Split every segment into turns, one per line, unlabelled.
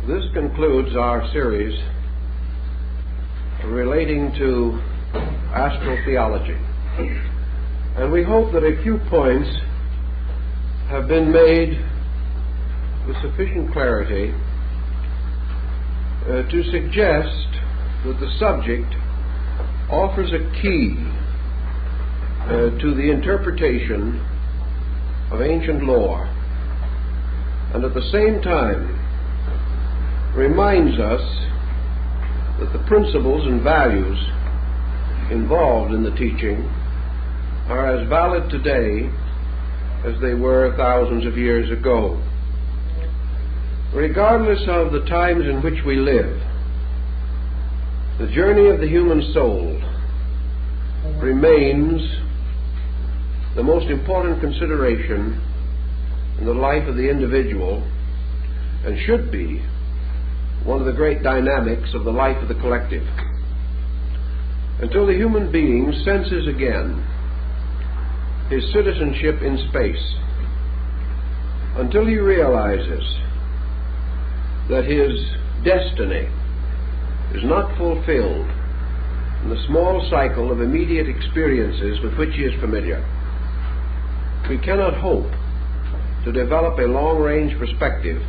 This concludes our series relating to Astro-Theology. And we hope that a few points have been made with sufficient clarity to suggest that the subject offers a key to the interpretation of ancient lore, and at the same time reminds us that the principles and values involved in the teaching are as valid today as they were thousands of years ago. Regardless of the times in which we live, the journey of the human soul remains the most important consideration in the life of the individual, and should be one of the great dynamics of the life of the collective. Until the human being senses again his citizenship in space, until he realizes that his destiny is not fulfilled in the small cycle of immediate experiences with which he is familiar, we cannot hope to develop a long-range perspective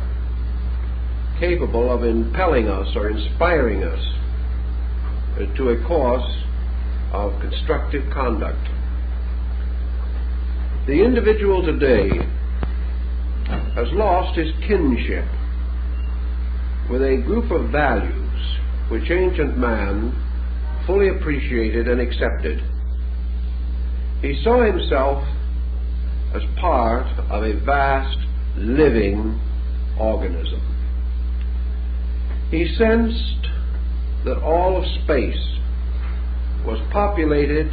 capable of impelling us or inspiring us to a course of constructive conduct. The individual today has lost his kinship with a group of values which ancient man fully appreciated and accepted. He saw himself as part of a vast living organism. He sensed that all of space was populated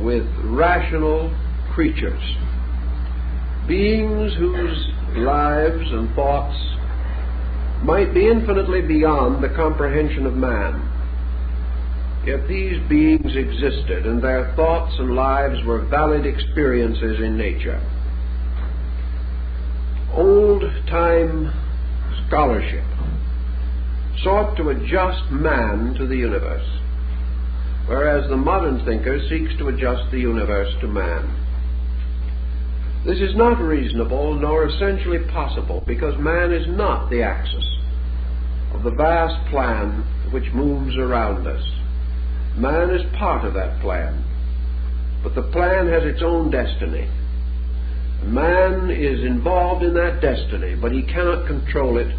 with rational creatures, beings whose lives and thoughts might be infinitely beyond the comprehension of man. Yet these beings existed, and their thoughts and lives were valid experiences in nature. Old-time scholarship sought to adjust man to the universe, whereas the modern thinker seeks to adjust the universe to man. This is not reasonable nor essentially possible, because man is not the axis of the vast plan which moves around us. Man is part of that plan, but the plan has its own destiny. Man is involved in that destiny, but he cannot control it,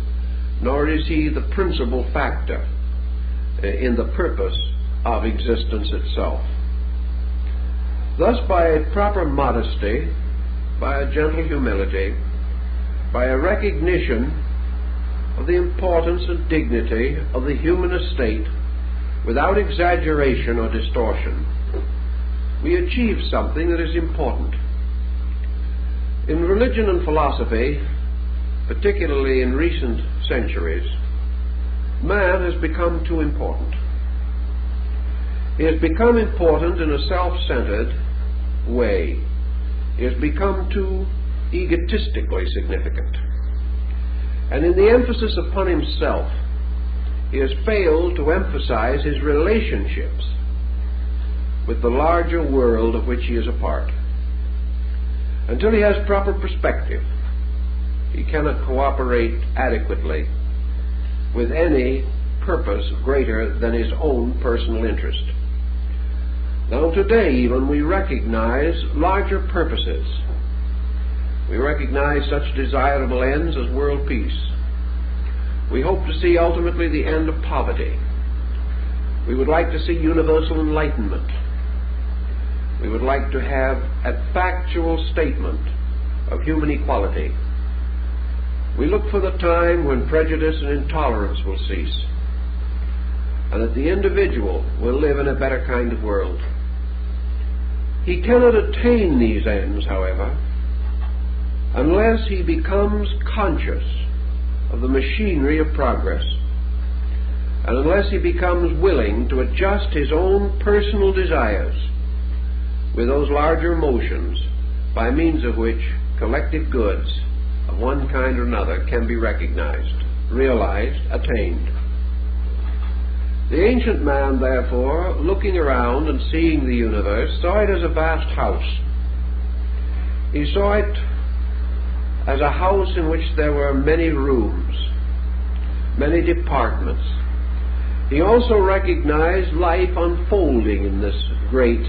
nor is he the principal factor in the purpose of existence itself. Thus, by a proper modesty, by a gentle humility, by a recognition of the importance and dignity of the human estate, without exaggeration or distortion, we achieve something that is important. In religion and philosophy, particularly in recent centuries, man has become too important. He has become important in a self-centered way. He has become too egotistically significant. And in the emphasis upon himself, he has failed to emphasize his relationships with the larger world of which he is a part. Until he has proper perspective, he cannot cooperate adequately with any purpose greater than his own personal interest. Now today even we recognize larger purposes. We recognize such desirable ends as world peace. We hope to see ultimately the end of poverty. We would like to see universal enlightenment. We would like to have a factual statement of human equality. We look for the time when prejudice and intolerance will cease, and that the individual will live in a better kind of world. He cannot attain these ends, however, unless he becomes conscious of the machinery of progress, and unless he becomes willing to adjust his own personal desires with those larger motions by means of which collective goods of one kind or another can be recognized. realized, attained. The ancient man, therefore, looking around and seeing the universe, saw it as a vast house. He saw it as a house in which there were many rooms, many departments. He also recognized life unfolding in this great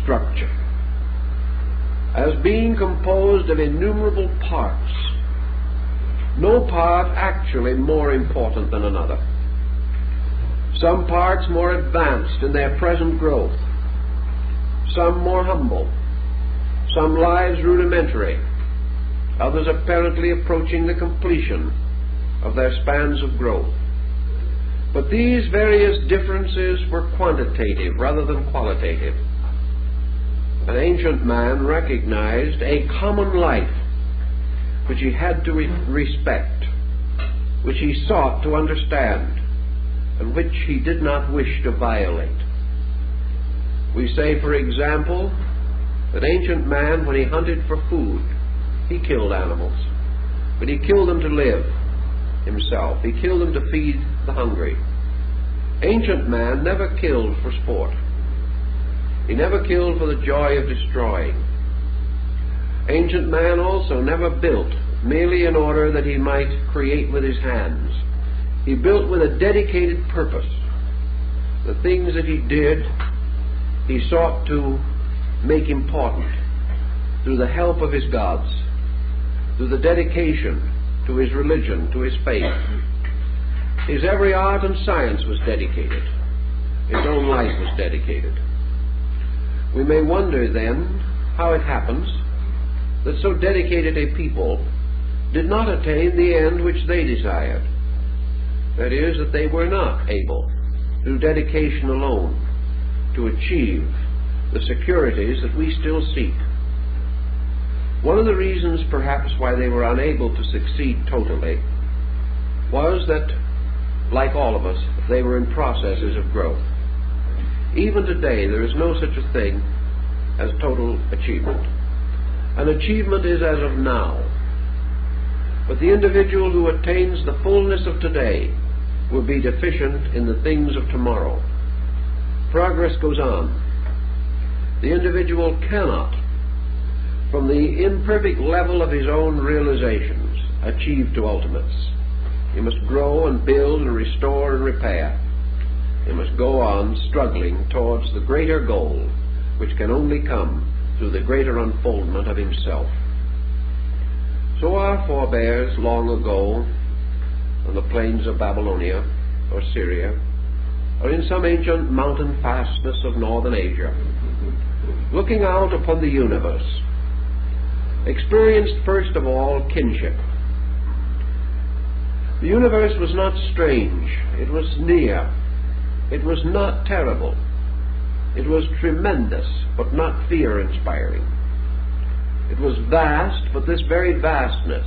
structure as being composed of innumerable parts, no part actually more important than another. Some parts more advanced in their present growth, some more humble, some lives rudimentary, others apparently approaching the completion of their spans of growth. But these various differences were quantitative rather than qualitative. An ancient man recognized a common life which he had to respect, which he sought to understand, and which he did not wish to violate. We say, for example, that ancient man, when he hunted for food, he killed animals, but he killed them to live himself. He killed them to feed the hungry. Ancient man never killed for sport. He never killed for the joy of destroying. Ancient man also never built merely in order that he might create with his hands. He built with a dedicated purpose. The things that he did, he sought to make important through the help of his gods, through the dedication to his religion, to his faith. His every art and science was dedicated. His own life was dedicated. We may wonder then how it happens that so dedicated a people did not attain the end which they desired. That is, that they were not able, through dedication alone, to achieve the securities that we still seek. One of the reasons, perhaps, why they were unable to succeed totally was that, like all of us, they were in processes of growth. Even today, there is no such a thing as total achievement. An achievement is as of now. But the individual who attains the fullness of today will be deficient in the things of tomorrow. Progress goes on. The individual cannot, from the imperfect level of his own realizations, achieve to ultimates. He must grow and build and restore and repair. He must go on struggling towards the greater goal, which can only come through the greater unfoldment of himself. So our forebears long ago, on the plains of Babylonia or Syria, or in some ancient mountain fastness of northern Asia, looking out upon the universe, experienced first of all kinship. The universe was not strange, it was near, it was not terrible, it was tremendous but not fear-inspiring. It was vast, but this very vastness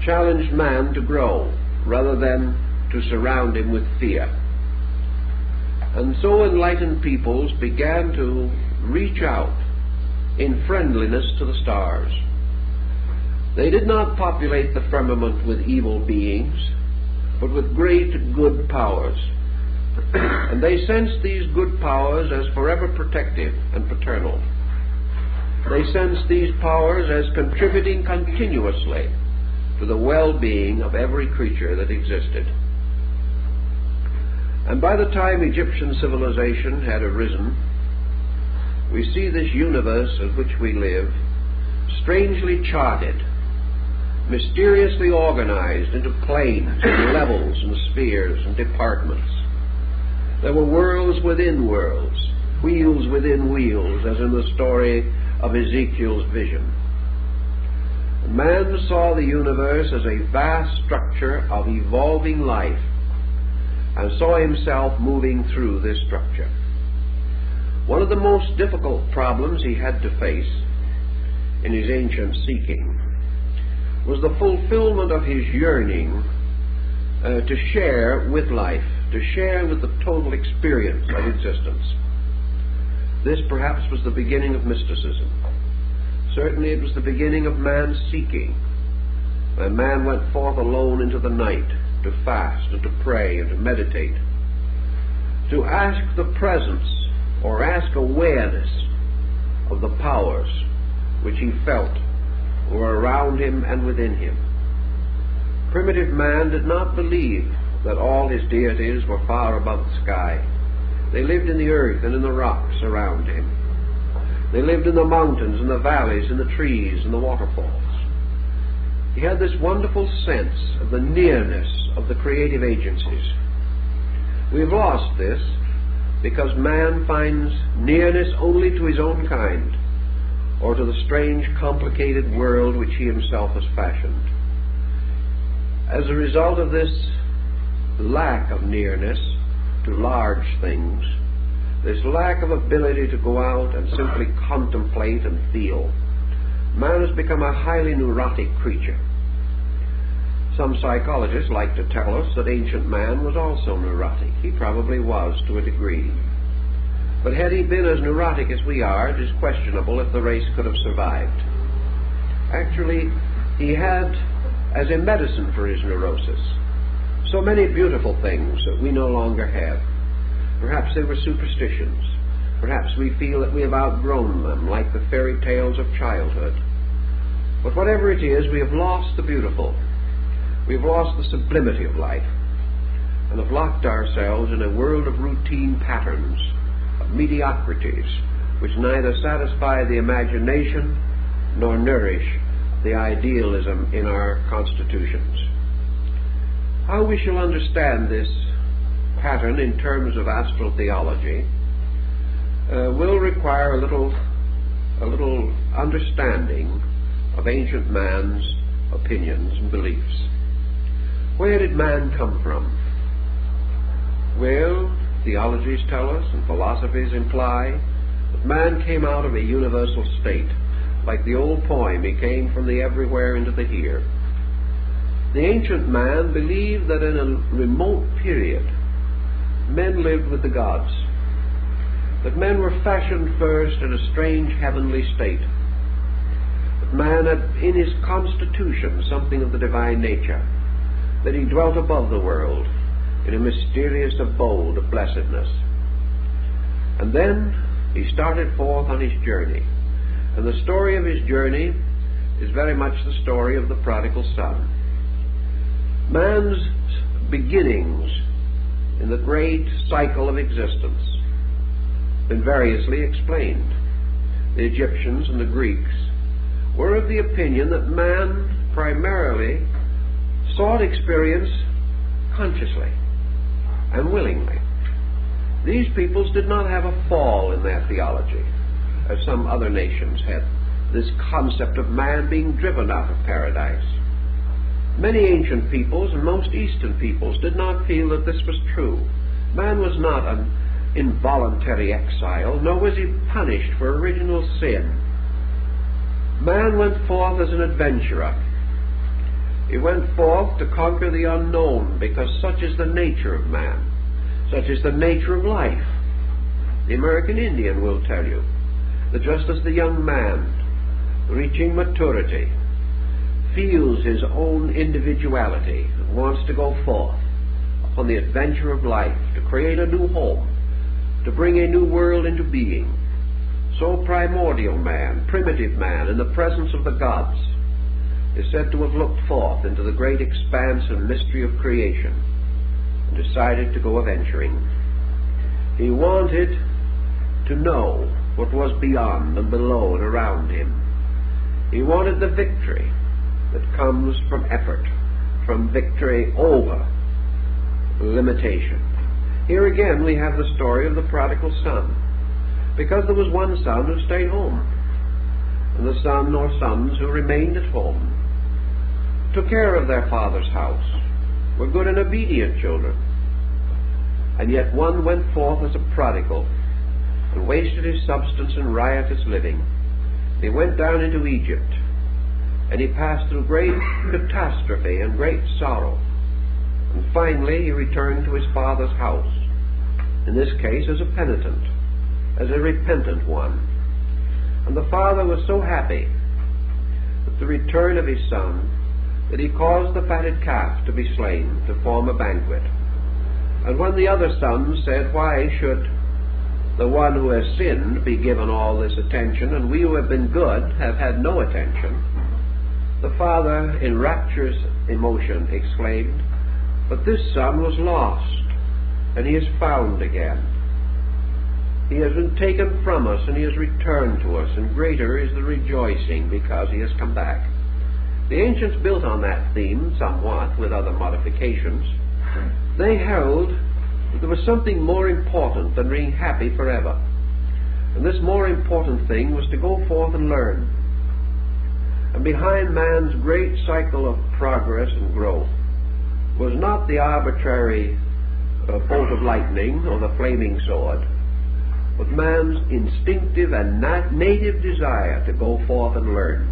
challenged man to grow rather than to surround him with fear. And so enlightened peoples began to reach out in friendliness to the stars. They did not populate the firmament with evil beings, but with great good powers. And they sensed these good powers as forever protective and paternal. They sensed these powers as contributing continuously to the well-being of every creature that existed. And by the time Egyptian civilization had arisen, we see this universe in which we live strangely charted, mysteriously organized into planes and levels and spheres and departments. There were worlds within worlds, wheels within wheels, as in the story of Ezekiel's vision. Man saw the universe as a vast structure of evolving life and saw himself moving through this structure. One of the most difficult problems he had to face in his ancient seeking was the fulfillment of his yearning to share with life, to share with the total experience of existence. This perhaps was the beginning of mysticism. Certainly it was the beginning of man's seeking, when man went forth alone into the night to fast and to pray and to meditate, to ask the presence or ask awareness of the powers which he felt were around him and within him. Primitive man did not believe that all his deities were far above the sky. They lived in the earth and in the rocks around him. They lived in the mountains and the valleys and the trees and the waterfalls. He had this wonderful sense of the nearness of the creative agencies. We've lost this because man finds nearness only to his own kind or to the strange, complicated world which he himself has fashioned. As a result of this lack of nearness to large things, this lack of ability to go out and simply contemplate and feel, man has become a highly neurotic creature. Some psychologists like to tell us that ancient man was also neurotic. He probably was to a degree. But had he been as neurotic as we are, it is questionable if the race could have survived. Actually, he had, as a medicine for his neurosis, so many beautiful things that we no longer have. Perhaps they were superstitions. Perhaps we feel that we have outgrown them, like the fairy tales of childhood. But whatever it is, we have lost the beautiful. We have lost the sublimity of life, and have locked ourselves in a world of routine patterns, of mediocrities, which neither satisfy the imagination nor nourish the idealism in our constitutions. How we shall understand this pattern in terms of astro-theology will require a little understanding of ancient man's opinions and beliefs. Where did man come from? Well, theologies tell us and philosophies imply that man came out of a universal state. Like the old poem, he came from the everywhere into the here. The ancient man believed that in a remote period men lived with the gods, that men were fashioned first in a strange heavenly state, that man had in his constitution something of the divine nature, that he dwelt above the world in a mysterious abode of blessedness. And then he started forth on his journey. And the story of his journey is very much the story of the prodigal son. Man's beginnings in the great cycle of existence have been variously explained. The Egyptians and the Greeks were of the opinion that man primarily sought experience consciously and willingly. These peoples did not have a fall in their theology, as some other nations had, this concept of man being driven out of paradise. Many ancient peoples and most Eastern peoples did not feel that this was true. Man was not an involuntary exile, nor was he punished for original sin. Man went forth as an adventurer. He went forth to conquer the unknown, because such is the nature of man. Such is the nature of life. The American Indian will tell you that just as the young man, reaching maturity, feels his own individuality and wants to go forth upon the adventure of life, to create a new home, to bring a new world into being, so primordial man, primitive man, in the presence of the gods, is said to have looked forth into the great expanse and mystery of creation and decided to go a-venturing. He wanted to know what was beyond and below and around him. He wanted the victory that comes from effort, from victory over limitation. Here again we have the story of the prodigal son, because there was one son who stayed home, and the son or sons who remained at home, took care of their father's house, were good and obedient children. And yet one went forth as a prodigal and wasted his substance in riotous living. He went down into Egypt, and he passed through great catastrophe and great sorrow. And finally he returned to his father's house, in this case as a penitent, as a repentant one. And the father was so happy at the return of his son that he caused the fatted calf to be slain to form a banquet. And when the other sons said, "Why should the one who has sinned be given all this attention, and we who have been good have had no attention?" the father, in rapturous emotion, exclaimed, "But this son was lost, and he is found again. He has been taken from us, and he has returned to us, and greater is the rejoicing because he has come back." The ancients built on that theme somewhat, with other modifications. They held that there was something more important than being happy forever. And this more important thing was to go forth and learn. And behind man's great cycle of progress and growth was not the arbitrary bolt of lightning or the flaming sword, but man's instinctive and native desire to go forth and learn.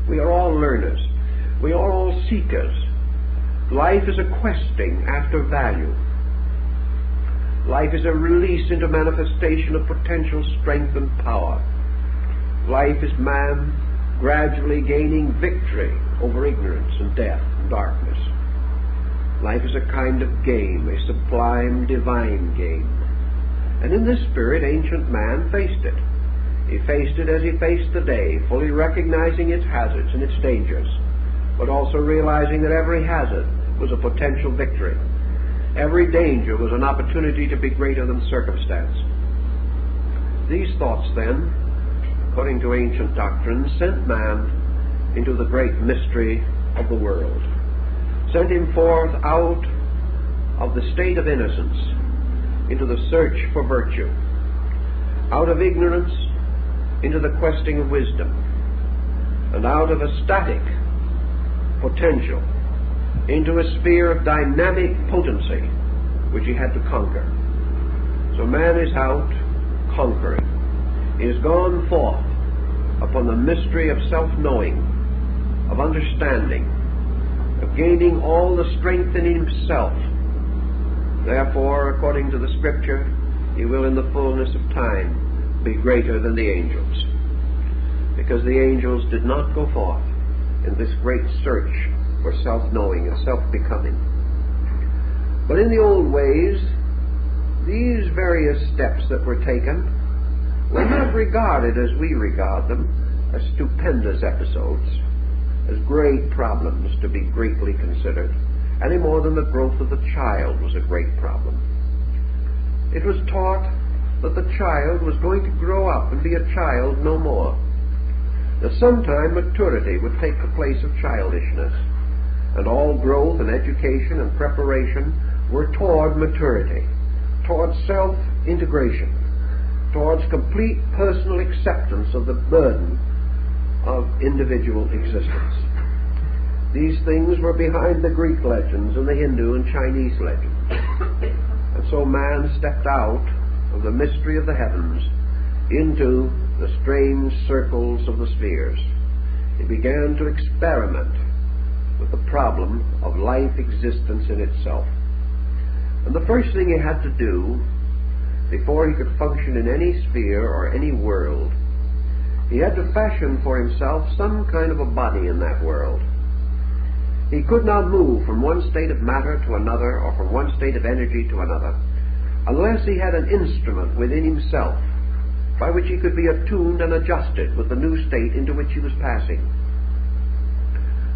We are all learners. We are all seekers. Life is a questing after value. Life is a release into manifestation of potential strength and power. Life is man gradually gaining victory over ignorance and death and darkness. Life is a kind of game, a sublime divine game. And in this spirit, ancient man faced it. He faced it as he faced the day, fully recognizing its hazards and its dangers, but also realizing that every hazard was a potential victory. Every danger was an opportunity to be greater than circumstance. These thoughts, then, according to ancient doctrine, sent man into the great mystery of the world, sent him forth out of the state of innocence into the search for virtue, out of ignorance into the questing of wisdom, and out of a static potential into a sphere of dynamic potency which he had to conquer. So man is out conquering. He has gone forth upon the mystery of self-knowing, of understanding, of gaining all the strength in himself. Therefore, according to the Scripture, he will in the fullness of time be greater than the angels, because the angels did not go forth in this great search for self-knowing and self-becoming. But in the old ways, these various steps that were taken were not regarded as we regard them, as stupendous episodes, as great problems to be greatly considered, any more than the growth of the child was a great problem. It was taught that the child was going to grow up and be a child no more, that sometime maturity would take the place of childishness, and all growth and education and preparation were toward maturity, toward self-integration, towards complete personal acceptance of the burden of individual existence. These things were behind the Greek legends and the Hindu and Chinese legends. And so man stepped out of the mystery of the heavens into the strange circles of the spheres. He began to experiment with the problem of life existence in itself. And the first thing he had to do before he could function in any sphere or any world, he had to fashion for himself some kind of a body in that world. He could not move from one state of matter to another, or from one state of energy to another, unless he had an instrument within himself by which he could be attuned and adjusted with the new state into which he was passing.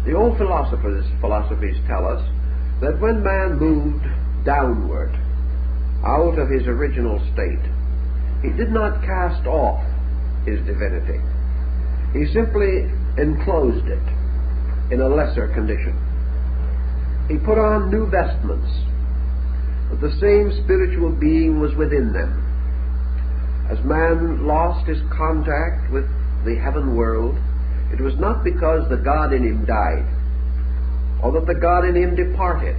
The old philosophies tell us that when man moved downward out of his original state, he did not cast off his divinity. He simply enclosed it in a lesser condition. He put on new vestments, but the same spiritual being was within them. As man lost his contact with the heaven world, it was not because the God in him died, or that the God in him departed,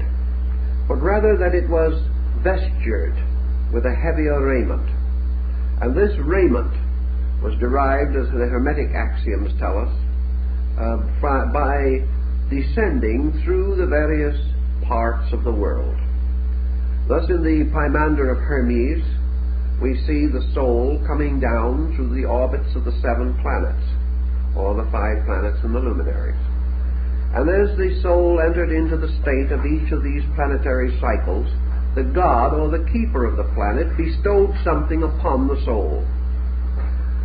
but rather that it was vestured with a heavier raiment. And this raiment was derived, as the Hermetic axioms tell us, by descending through the various parts of the world. Thus in the Pymander of Hermes, we see the soul coming down through the orbits of the 7 planets, or the 5 planets and the luminaries. And as the soul entered into the state of each of these planetary cycles, the god or the keeper of the planet bestowed something upon the soul.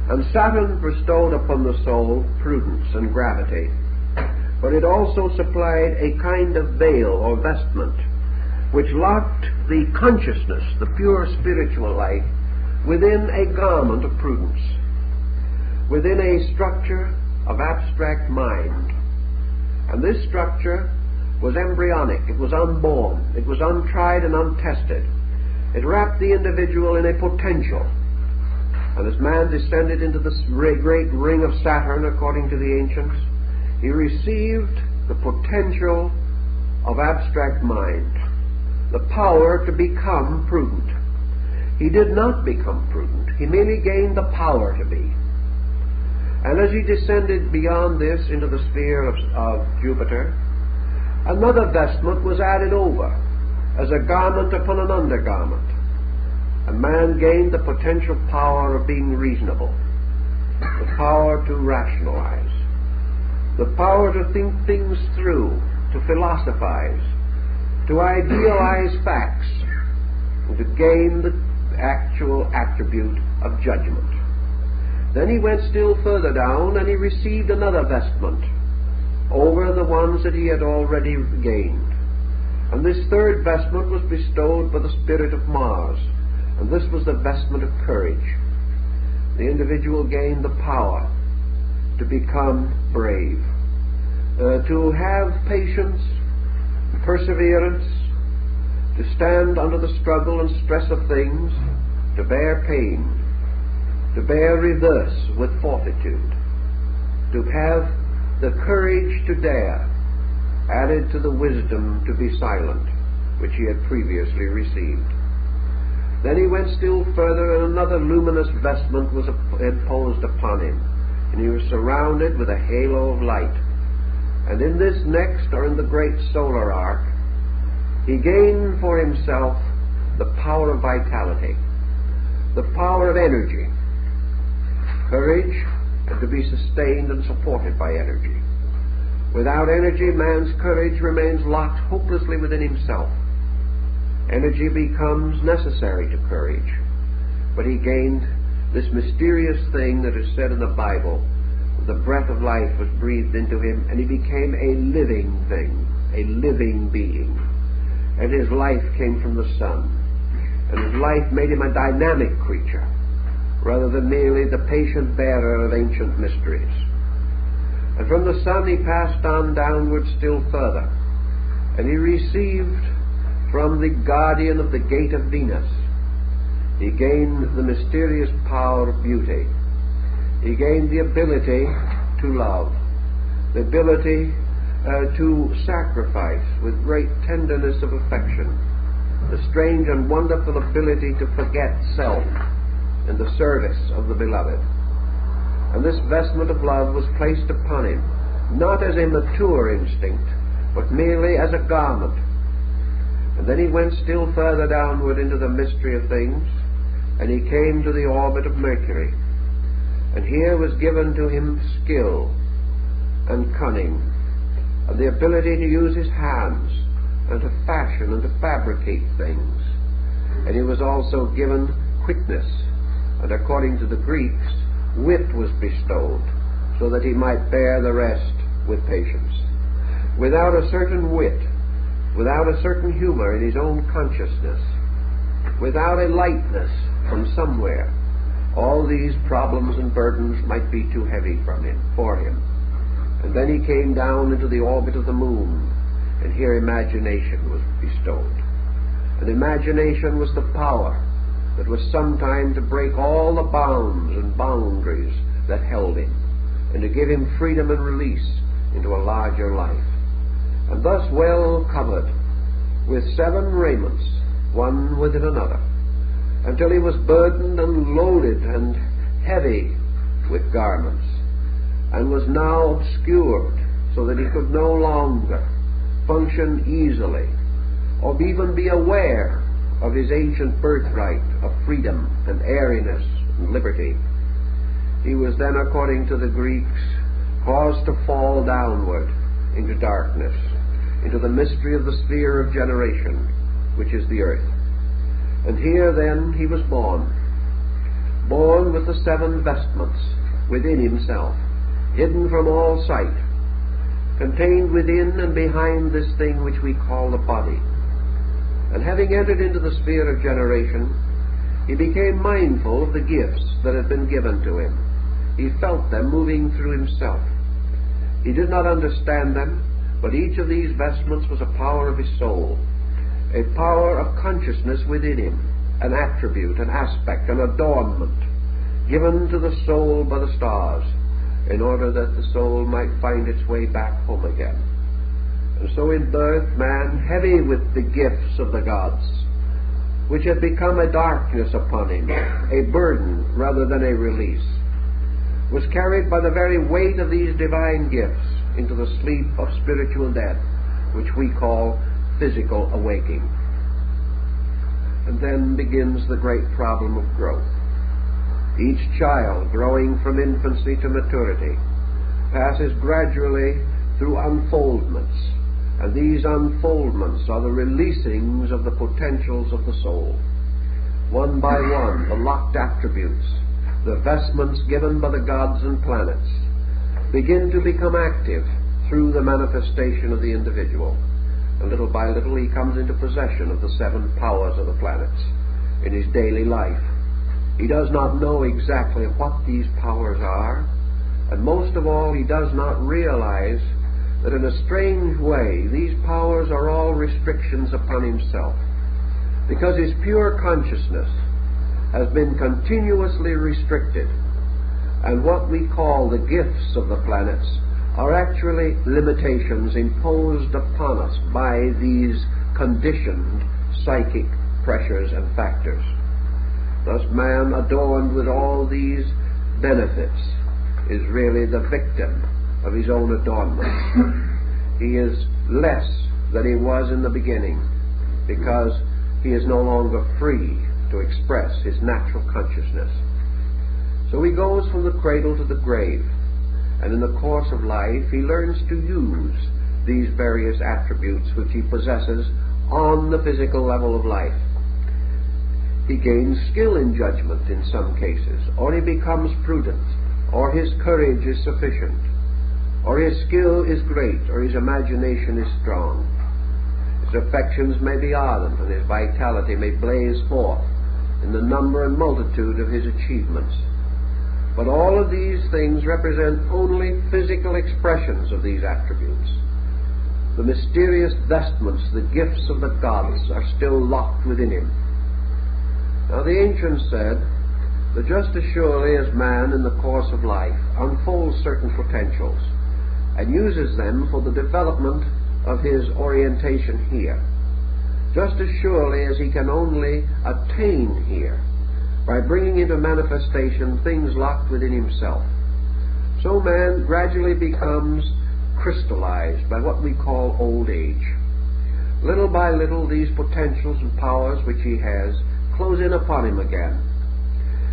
And Saturn bestowed upon the soul prudence and gravity, but it also supplied a kind of veil or vestment which locked the consciousness, the pure spiritual life, within a garment of prudence, within a structure of abstract mind. And this structure was embryonic, it was unborn, it was untried and untested. It wrapped the individual in a potential. And as man descended into the great ring of Saturn, according to the ancients, he received the potential of abstract mind, the power to become prudent. He did not become prudent, he merely gained the power to be. And as he descended beyond this into the sphere of Jupiter, another vestment was added over, as a garment upon an undergarment. And man gained the potential power of being reasonable, the power to rationalize, the power to think things through, to philosophize, to idealize facts, and to gain the actual attribute of judgment. Then he went still further down, and he received another vestment over the ones that he had already gained. And this third vestment was bestowed by the spirit of Mars, and this was the vestment of courage. The individual gained the power to become brave, to have patience, perseverance, to stand under the struggle and stress of things, to bear pain, to bear reverse with fortitude, to have the courage to dare, added to the wisdom to be silent, which he had previously received. Then he went still further, and another luminous vestment was imposed upon him, and he was surrounded with a halo of light. And in this next, or in the great solar arc, he gained for himself the power of vitality, the power of energy, courage, and to be sustained and supported by energy. Without energy, man's courage remains locked hopelessly within himself. Energy becomes necessary to courage, but he gained this mysterious thing that is said in the Bible. The breath of life was breathed into him, and he became a living thing, a living being. And his life came from the sun, and his life made him a dynamic creature, rather than merely the patient bearer of ancient mysteries. And from the sun he passed on downward still further, and he received from the guardian of the gate of Venus, he gained the mysterious power of beauty. He gained the ability to love, the ability to sacrifice with great tenderness of affection, the strange and wonderful ability to forget self in the service of the beloved. And this vestment of love was placed upon him, not as a mature instinct, but merely as a garment. And then he went still further downward into the mystery of things, and he came to the orbit of Mercury. And here was given to him skill and cunning, and the ability to use his hands, and to fashion and to fabricate things. And he was also given quickness, and according to the Greeks, wit was bestowed, so that he might bear the rest with patience. Without a certain wit, without a certain humor in his own consciousness, without a lightness from somewhere, all these problems and burdens might be too heavy for him. And then he came down into the orbit of the moon, and here imagination was bestowed. And imagination was the power that was sometime to break all the bounds and boundaries that held him, and to give him freedom and release into a larger life. And thus well covered with 7 raiments, one within another, until he was burdened and loaded and heavy with garments, and was now obscured so that he could no longer function easily or even be aware of his ancient birthright of freedom and airiness and liberty. He was then, according to the Greeks, caused to fall downward into darkness, into the mystery of the sphere of generation, which is the earth. And here then he was born with the 7 vestments within himself, hidden from all sight, contained within and behind this thing which we call the body. And having entered into the sphere of generation, he became mindful of the gifts that had been given to him. He felt them moving through himself. He did not understand them, but each of these vestments was a power of his soul, a power of consciousness within him, an attribute, an aspect, an adornment, given to the soul by the stars, in order that the soul might find its way back home again. And so in birth, man, heavy with the gifts of the gods, which had become a darkness upon him, a burden rather than a release, was carried by the very weight of these divine gifts into the sleep of spiritual death, which we call physical awaking. And then begins the great problem of growth. Each child, growing from infancy to maturity, passes gradually through unfoldments, and these unfoldments are the releasings of the potentials of the soul. One by one, the locked attributes, the vestments given by the gods and planets, begin to become active through the manifestation of the individual. And little by little he comes into possession of the 7 powers of the planets in his daily life. He does not know exactly what these powers are, and most of all, he does not realize that in a strange way these powers are all restrictions upon himself, because his pure consciousness has been continuously restricted, and what we call the gifts of the planets are actually limitations imposed upon us by these conditioned psychic pressures and factors. Thus man, adorned with all these benefits, is really the victim of his own adornments. He is less than he was in the beginning, because he is no longer free to express his natural consciousness. So he goes from the cradle to the grave, and in the course of life he learns to use these various attributes which he possesses on the physical level of life. He gains skill in judgment in some cases, or he becomes prudent, or his courage is sufficient, or his skill is great, or his imagination is strong. His affections may be ardent, and his vitality may blaze forth in the number and multitude of his achievements. But all of these things represent only physical expressions of these attributes. The mysterious vestments, the gifts of the gods, are still locked within him. Now the ancients said that just as surely as man in the course of life unfolds certain potentials and uses them for the development of his orientation here, just as surely as he can only attain here by bringing into manifestation things locked within himself, so man gradually becomes crystallized by what we call old age. Little by little these potentials and powers which he has close in upon him again.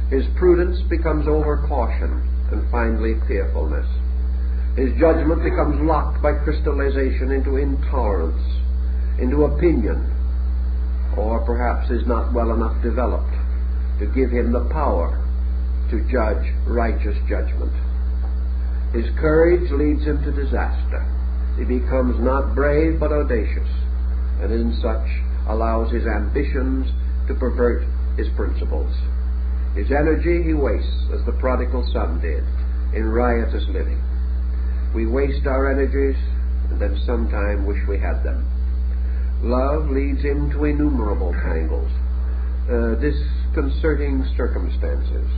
His prudence becomes over-caution, and finally fearfulness. His judgment becomes locked by crystallization into intolerance, into opinion, or perhaps is not well enough developed to give him the power to judge righteous judgment. His courage leads him to disaster. He becomes not brave but audacious, and in such allows his ambitions to pervert his principles. His energy he wastes, as the prodigal son did, in riotous living. We waste our energies and then sometime wish we had them. Love leads him to innumerable tangles, disconcerting circumstances.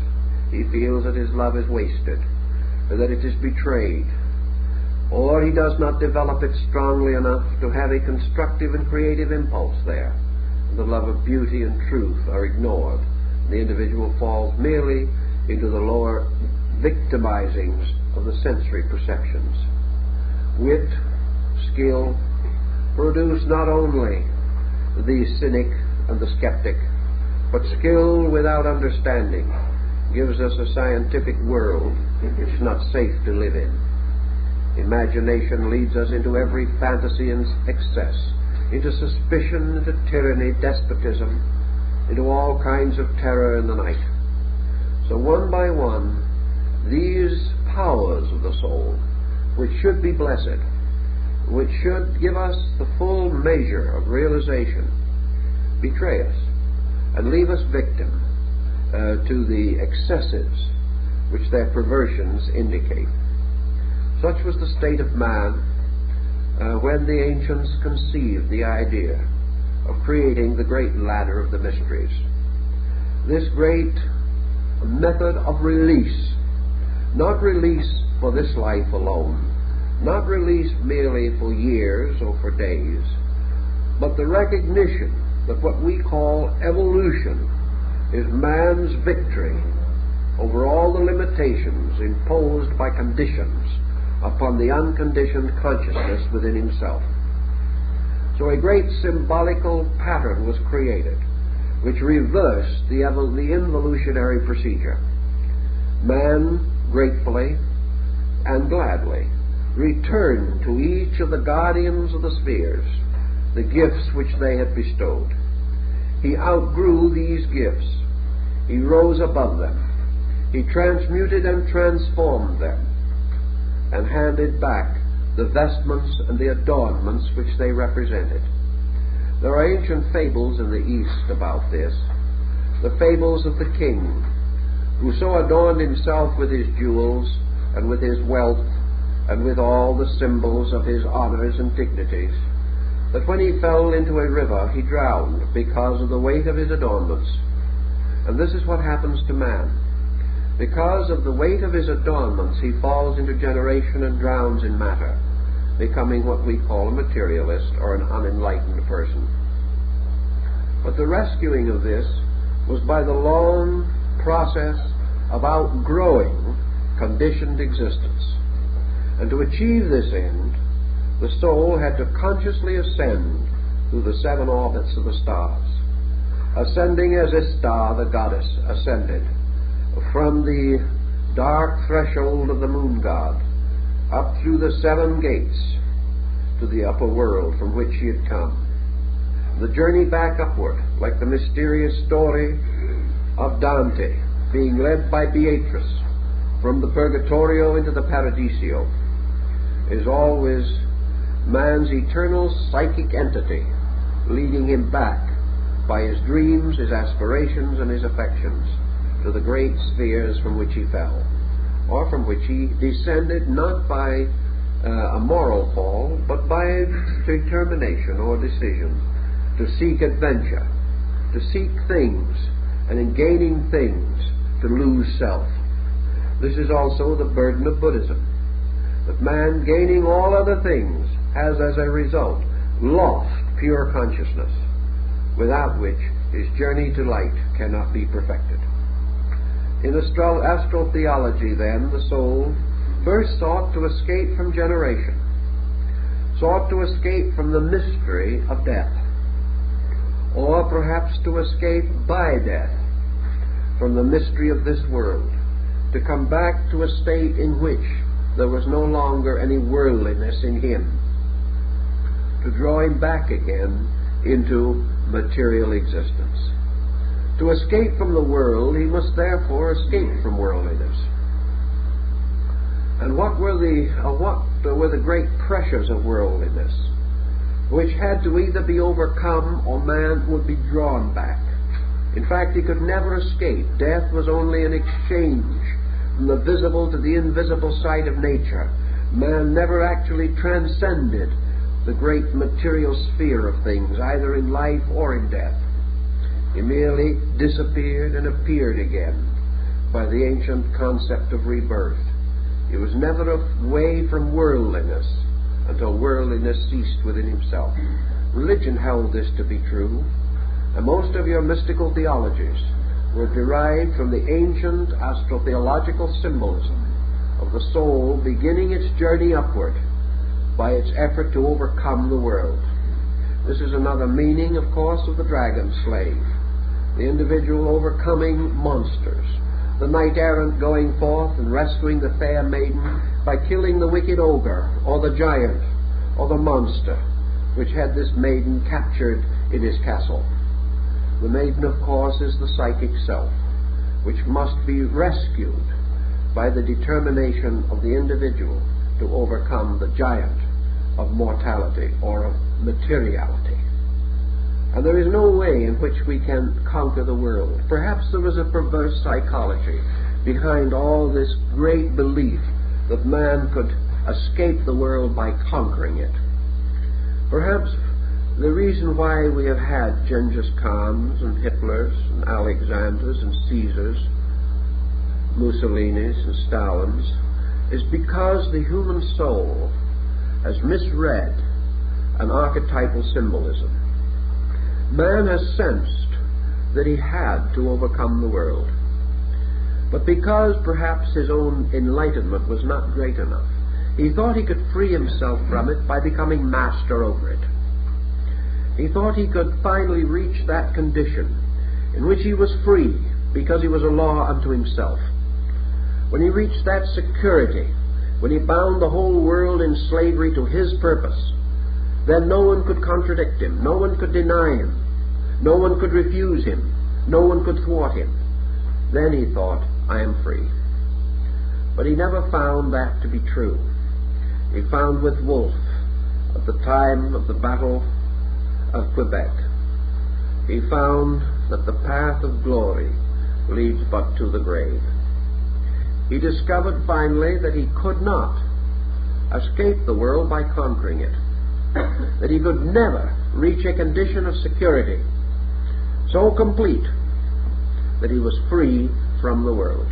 He feels that his love is wasted, or that it is betrayed, or he does not develop it strongly enough to have a constructive and creative impulse there. The love of beauty and truth are ignored. The individual falls merely into the lower victimizings of the sensory perceptions. Wit, skill, produce not only the cynic and the skeptic, but skill without understanding gives us a scientific world which is not safe to live in. Imagination leads us into every fantasy and excess, into suspicion, into tyranny, despotism, into all kinds of terror in the night. So one by one, these powers of the soul, which should be blessed, which should give us the full measure of realization, betray us and leave us victim to the excessives which their perversions indicate. Such was the state of man when the ancients conceived the idea of creating the great ladder of the mysteries. This great method of release, not release for this life alone, not release merely for years or for days, but the recognition that what we call evolution is man's victory over all the limitations imposed by conditions upon the unconditioned consciousness within himself. So a great symbolical pattern was created which reversed the involutionary procedure. Man gratefully and gladly returned to each of the guardians of the spheres the gifts which they had bestowed. He outgrew these gifts. He rose above them. He transmuted and transformed them, and handed back the vestments and the adornments which they represented. There are ancient fables in the East about this, the fables of the king, who so adorned himself with his jewels and with his wealth and with all the symbols of his honors and dignities, that when he fell into a river he drowned because of the weight of his adornments. And this is what happens to man. Because of the weight of his adornments, he falls into generation and drowns in matter, becoming what we call a materialist or an unenlightened person. But the rescuing of this was by the long process of outgrowing conditioned existence. And to achieve this end, the soul had to consciously ascend through the 7 orbits of the stars, ascending as Ishtar, the goddess, ascended from the dark threshold of the moon god up through the 7 gates to the upper world from which she had come. The journey back upward, like the mysterious story of Dante being led by Beatrice from the Purgatorio into the Paradiso, is always man's eternal psychic entity leading him back by his dreams, his aspirations, and his affections to the great spheres from which he fell, or from which he descended not by a moral fall, but by determination or decision to seek adventure, to seek things, and in gaining things to lose self. This is also the burden of Buddhism, that man, gaining all other things, has as a result lost pure consciousness, without which his journey to light cannot be perfected. In Astro-Theology, then, the soul first sought to escape from generation, sought to escape from the mystery of death, or perhaps to escape by death from the mystery of this world, to come back to a state in which there was no longer any worldliness in him, to draw him back again into material existence. To escape from the world, he must therefore escape from worldliness. And what were the great pressures of worldliness, which had to either be overcome or man would be drawn back? In fact, he could never escape. Death was only an exchange from the visible to the invisible side of nature. Man never actually transcended the great material sphere of things, either in life or in death. He merely disappeared and appeared again by the ancient concept of rebirth. He was never away from worldliness until worldliness ceased within himself. Religion held this to be true, and most of your mystical theologies were derived from the ancient astro-theological symbolism of the soul beginning its journey upward by its effort to overcome the world. This is another meaning, of course, of the dragon slave, the individual overcoming monsters, the knight errant going forth and rescuing the fair maiden by killing the wicked ogre, or the giant, or the monster, which had this maiden captured in his castle. The maiden, of course, is the psychic self, which must be rescued by the determination of the individual to overcome the giant of mortality or of materiality. And there is no way in which we can conquer the world. Perhaps there is a perverse psychology behind all this great belief that man could escape the world by conquering it. Perhaps the reason why we have had Genghis Khans and Hitlers and Alexanders and Caesars, Mussolinis and Stalins, is because the human soul has misread an archetypal symbolism. Man has sensed that he had to overcome the world, but because perhaps his own enlightenment was not great enough, he thought he could free himself from it by becoming master over it. He thought he could finally reach that condition in which he was free because he was a law unto himself. When he reached that security, when he bound the whole world in slavery to his purpose, then no one could contradict him, no one could deny him, no one could refuse him, no one could thwart him. Then he thought, I am free. But he never found that to be true. He found with Wolfe, at the time of the Battle of Quebec, he found that the path of glory leads but to the grave. He discovered finally that he could not escape the world by conquering it, that he could never reach a condition of security so complete that he was free from the world.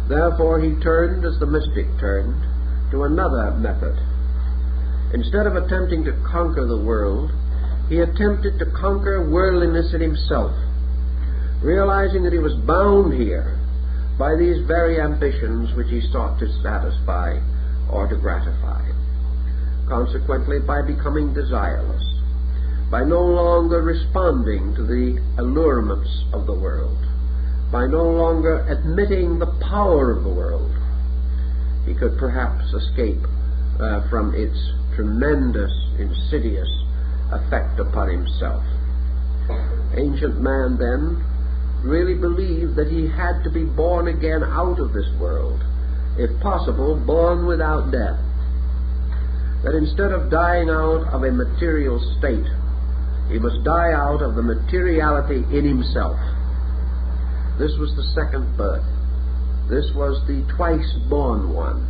Therefore he turned, as the mystic turned, to another method. Instead of attempting to conquer the world, he attempted to conquer worldliness in himself, realizing that he was bound here by these very ambitions which he sought to satisfy or to gratify. Consequently, by becoming desireless, by no longer responding to the allurements of the world, by no longer admitting the power of the world, he could perhaps escape from its tremendous, insidious effect upon himself. Ancient man, then, really believed that he had to be born again out of this world, if possible, born without death. That instead of dying out of a material state, he must die out of the materiality in himself. This was the second birth. This was the twice-born one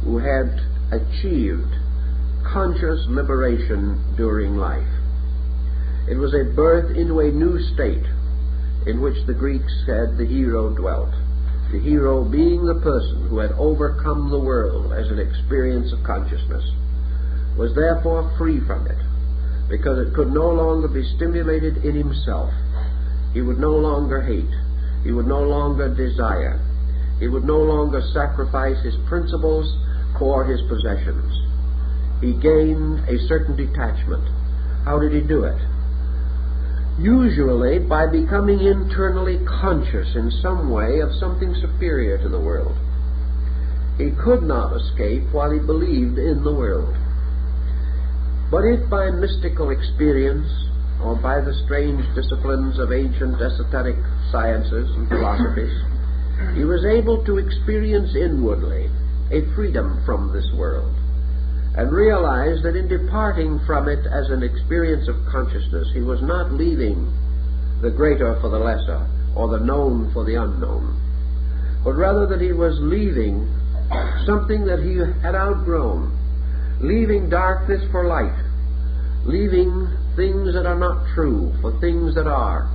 who had achieved conscious liberation during life. It was a birth into a new state in which the Greeks said the hero dwelt. The hero being the person who had overcome the world as an experience of consciousness, was therefore free from it, because it could no longer be stimulated in himself. He would no longer hate. He would no longer desire. He would no longer sacrifice his principles for his possessions. He gained a certain detachment. How did he do it? Usually by becoming internally conscious in some way of something superior to the world. He could not escape while he believed in the world. But if by mystical experience, or by the strange disciplines of ancient esoteric sciences and philosophies, he was able to experience inwardly a freedom from this world, and realize that in departing from it as an experience of consciousness, he was not leaving the greater for the lesser, or the known for the unknown, but rather that he was leaving something that he had outgrown, leaving darkness for light, leaving things that are not true for things that are,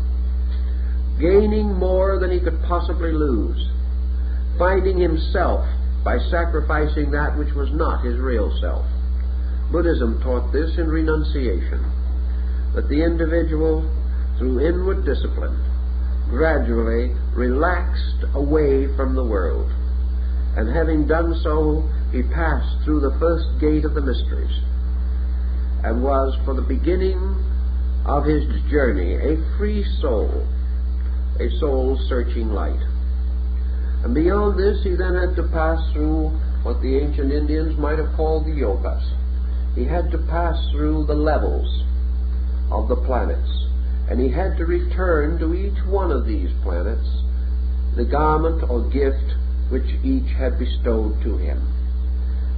gaining more than he could possibly lose, finding himself by sacrificing that which was not his real self. Buddhism taught this in renunciation, that the individual, through inward discipline, gradually relaxed away from the world, and having done so, he passed through the first gate of the mysteries, and was, for the beginning of his journey, a free soul, a soul searching light. And beyond this, he then had to pass through what the ancient Indians might have called the yogas. He had to pass through the levels of the planets, and he had to return to each one of these planets the garment or gift which each had bestowed to him.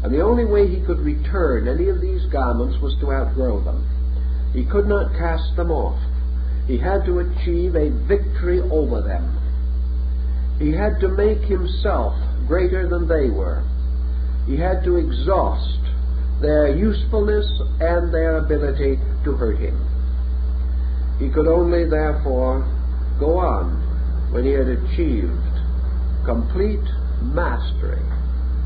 And the only way he could return any of these garments was to outgrow them. He could not cast them off. He had to achieve a victory over them. He had to make himself greater than they were. He had to exhaust their usefulness and their ability to hurt him. He could only, therefore, go on when he had achieved complete mastery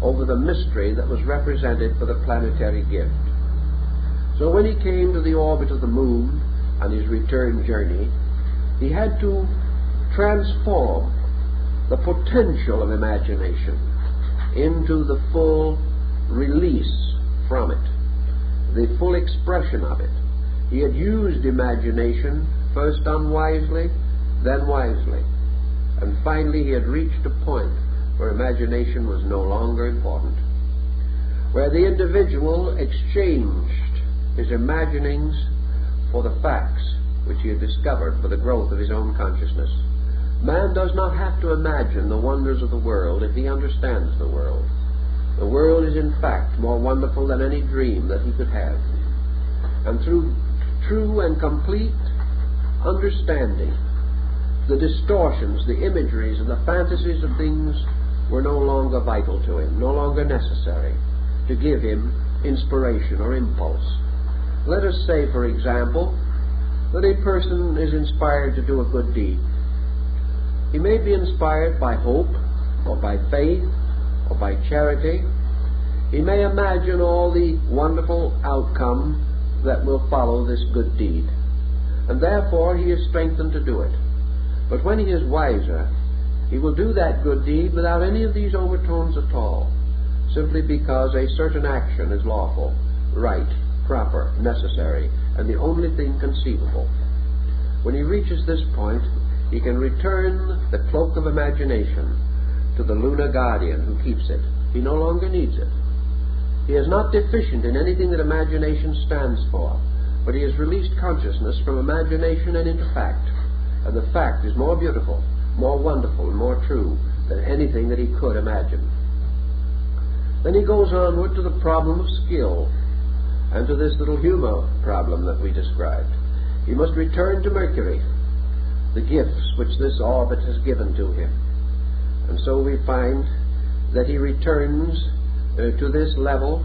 over the mystery that was represented for the planetary gift. So when he came to the orbit of the moon on his return journey, he had to transform the potential of imagination into the full release from it, the full expression of it. He had used imagination first unwisely, then wisely, and finally he had reached a point where imagination was no longer important, where the individual exchanged his imaginings for the facts which he had discovered for the growth of his own consciousness. Man does not have to imagine the wonders of the world if he understands the world. The world is in fact more wonderful than any dream that he could have. And through true and complete understanding, the distortions, the imageries, and the fantasies of things were no longer vital to him, no longer necessary to give him inspiration or impulse. Let us say, for example, that a person is inspired to do a good deed. He may be inspired by hope, or by faith, or by charity. He may imagine all the wonderful outcome that will follow this good deed, and therefore he is strengthened to do it. But when he is wiser, he will do that good deed without any of these overtones at all, simply because a certain action is lawful, right, proper, necessary, and the only thing conceivable. When he reaches this point, he can return the cloak of imagination to the lunar guardian who keeps it. He no longer needs it. He is not deficient in anything that imagination stands for, but he has released consciousness from imagination and into fact, and the fact is more beautiful, more wonderful, and more true than anything that he could imagine. Then he goes onward to the problem of skill, and to this little humor problem that we described. He must return to Mercury, the gifts which this orbit has given to him. And so we find that he returns to this level,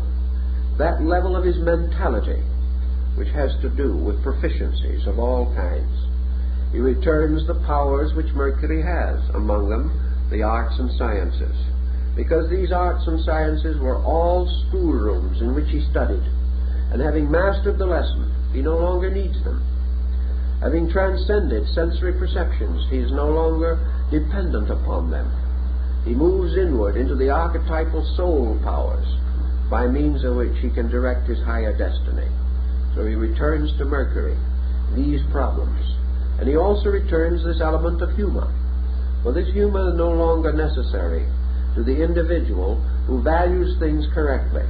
that level of his mentality, which has to do with proficiencies of all kinds. He returns the powers which Mercury has, among them the arts and sciences, because these arts and sciences were all schoolrooms in which he studied, and having mastered the lesson, he no longer needs them. Having transcended sensory perceptions, he is no longer dependent upon them. He moves inward into the archetypal soul powers, by means of which he can direct his higher destiny. So he returns to Mercury these problems. And he also returns this element of humor. For this humor is no longer necessary to the individual who values things correctly,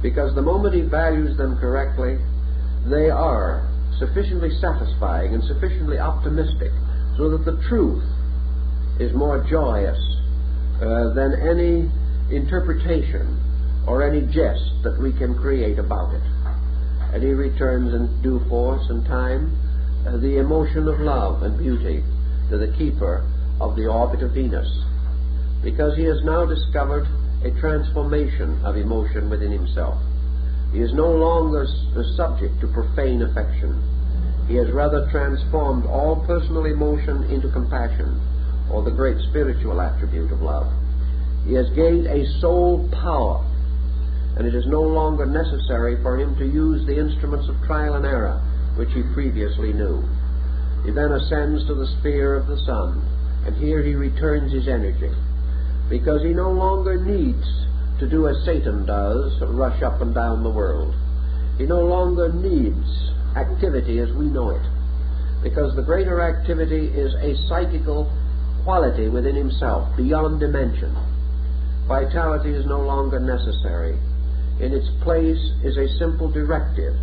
because the moment he values them correctly, they are sufficiently satisfying and sufficiently optimistic so that the truth is more joyous than any interpretation or any jest that we can create about it. And he returns in due force and time the emotion of love and beauty to the keeper of the orbit of Venus, because he has now discovered a transformation of emotion within himself. He is no longer subject to profane affection. He has rather transformed all personal emotion into compassion, or the great spiritual attribute of love. He has gained a soul power, and it is no longer necessary for him to use the instruments of trial and error which he previously knew. He then ascends to the sphere of the sun, and here he returns his energy, because he no longer needs to do as Satan does, rush up and down the world. He no longer needs activity as we know it, because the greater activity is a psychical quality within himself beyond dimension. Vitality is no longer necessary. In its place is a simple directive.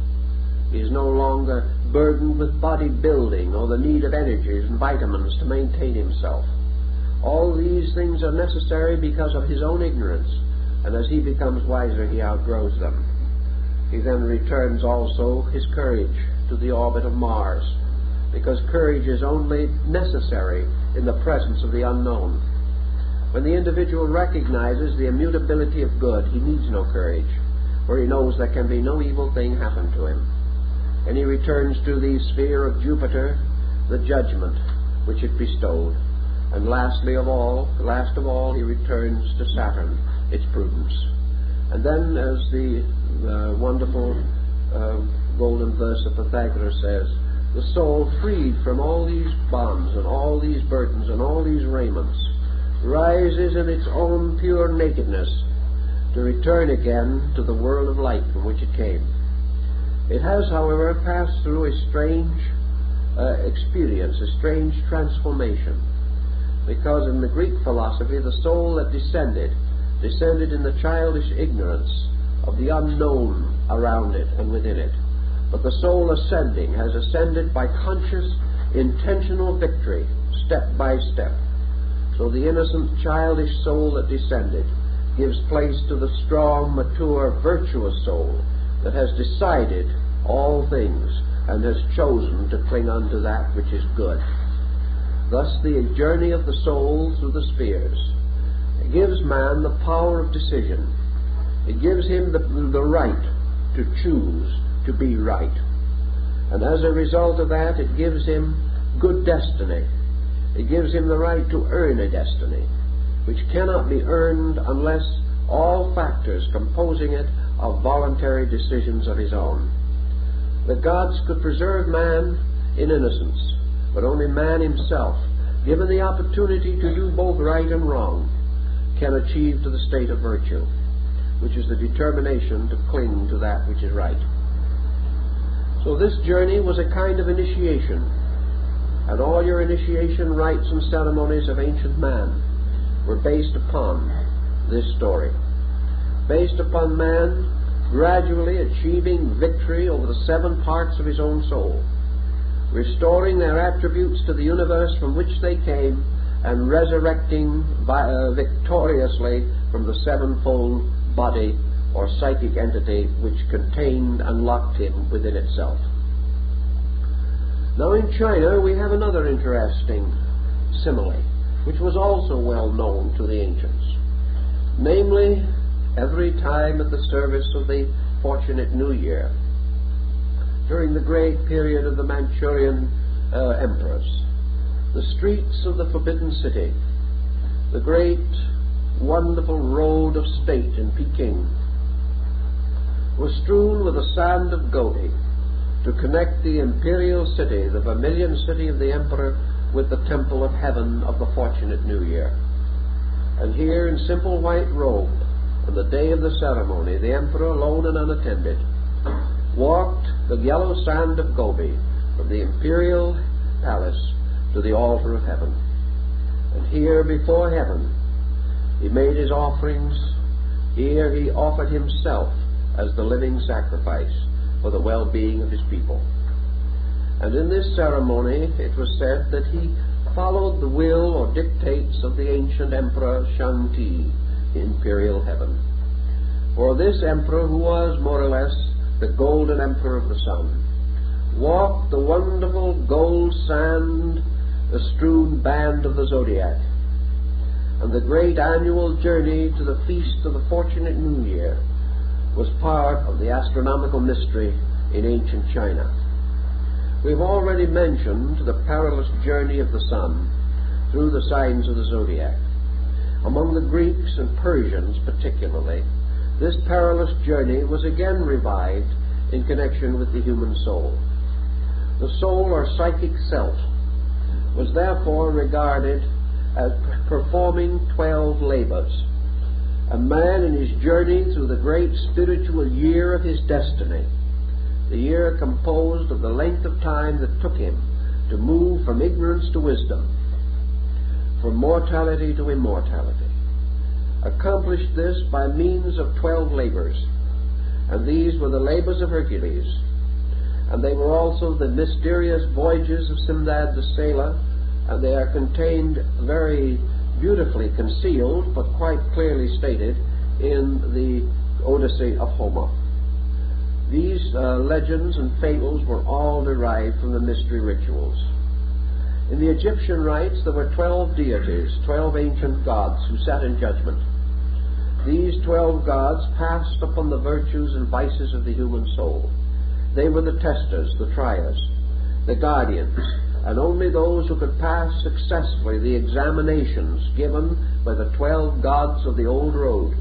He is no longer burdened with body building or the need of energies and vitamins to maintain himself. All these things are necessary because of his own ignorance, and as he becomes wiser, he outgrows them. He then returns also his courage to the orbit of Mars, because courage is only necessary in the presence of the unknown. When the individual recognizes the immutability of good, he needs no courage, for he knows there can be no evil thing happen to him. And he returns to the sphere of Jupiter, the judgment which it bestowed. And last of all, he returns to Saturn, its prudence. And then, as the wonderful golden verse of Pythagoras says, the soul, freed from all these bonds and all these burdens and all these raiments, rises in its own pure nakedness to return again to the world of light from which it came. It has, however, passed through a strange experience, a strange transformation, because in the Greek philosophy the soul that descended in the childish ignorance of the unknown around it and within it. But the soul ascending has ascended by conscious, intentional victory, step by step. So the innocent, childish soul that descended gives place to the strong, mature, virtuous soul that has decided all things and has chosen to cling unto that which is good. Thus the journey of the soul through the spheres gives man the power of decision. It gives him the right to choose to be right. And as a result of that, it gives him good destiny. It gives him the right to earn a destiny, which cannot be earned unless all factors composing it are voluntary decisions of his own. The gods could preserve man in innocence, but only man himself, given the opportunity to do both right and wrong, can achieve to the state of virtue, which is the determination to cling to that which is right. So this journey was a kind of initiation, and all your initiation rites and ceremonies of ancient man were based upon this story, based upon man gradually achieving victory over the 7 parts of his own soul, restoring their attributes to the universe from which they came, and resurrecting victoriously from the 7-fold body or psychic entity which contained and locked him within itself. Now in China we have another interesting simile, which was also well known to the ancients. Namely, every time at the service of the fortunate New Year, during the great period of the Manchurian emperors, the streets of the Forbidden City, the great wonderful road of state in Peking, was strewn with the sand of Gobi to connect the imperial city, the vermilion city of the emperor, with the temple of heaven of the fortunate New Year. And here, in simple white robe, on the day of the ceremony, the emperor, alone and unattended, walked the yellow sand of Gobi from the imperial palace to the altar of heaven. And here, before heaven, he made his offerings. Here he offered himself as the living sacrifice for the well-being of his people. And in this ceremony it was said that he followed the will or dictates of the ancient emperor Shang-Ti, the imperial heaven. For this emperor, who was more or less the golden emperor of the sun, walked the wonderful gold sand strewn band of the zodiac, and the great annual journey to the feast of the fortunate New Year was part of the astronomical mystery in ancient China. We've already mentioned the perilous journey of the sun through the signs of the zodiac. Among the Greeks and Persians particularly, this perilous journey was again revived in connection with the human soul. The soul or psychic self was therefore regarded as performing 12 labors. A man in his journey through the great spiritual year of his destiny, the year composed of the length of time that took him to move from ignorance to wisdom, from mortality to immortality, accomplished this by means of 12 labors, and these were the labors of Hercules, and they were also the mysterious voyages of Simdad the sailor, and they are contained very beautifully concealed, but quite clearly stated in the Odyssey of Homer. These legends and fables were all derived from the mystery rituals. In the Egyptian rites there were 12 deities, 12 ancient gods who sat in judgment. These 12 gods passed upon the virtues and vices of the human soul. They were the testers, the triers, the guardians, and only those who could pass successfully the examinations given by the 12 gods of the old road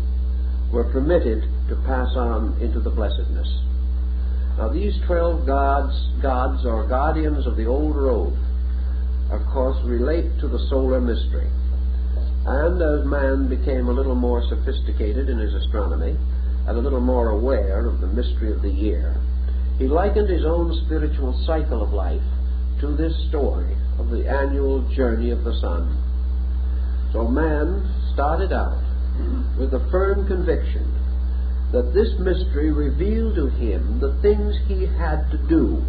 were permitted to pass on into the blessedness. Now these 12 gods or guardians of the old road, of course, relate to the solar mystery. And as man became a little more sophisticated in his astronomy and a little more aware of the mystery of the year, he likened his own spiritual cycle of life to this story of the annual journey of the sun. So man started out with a firm conviction that this mystery revealed to him the things he had to do.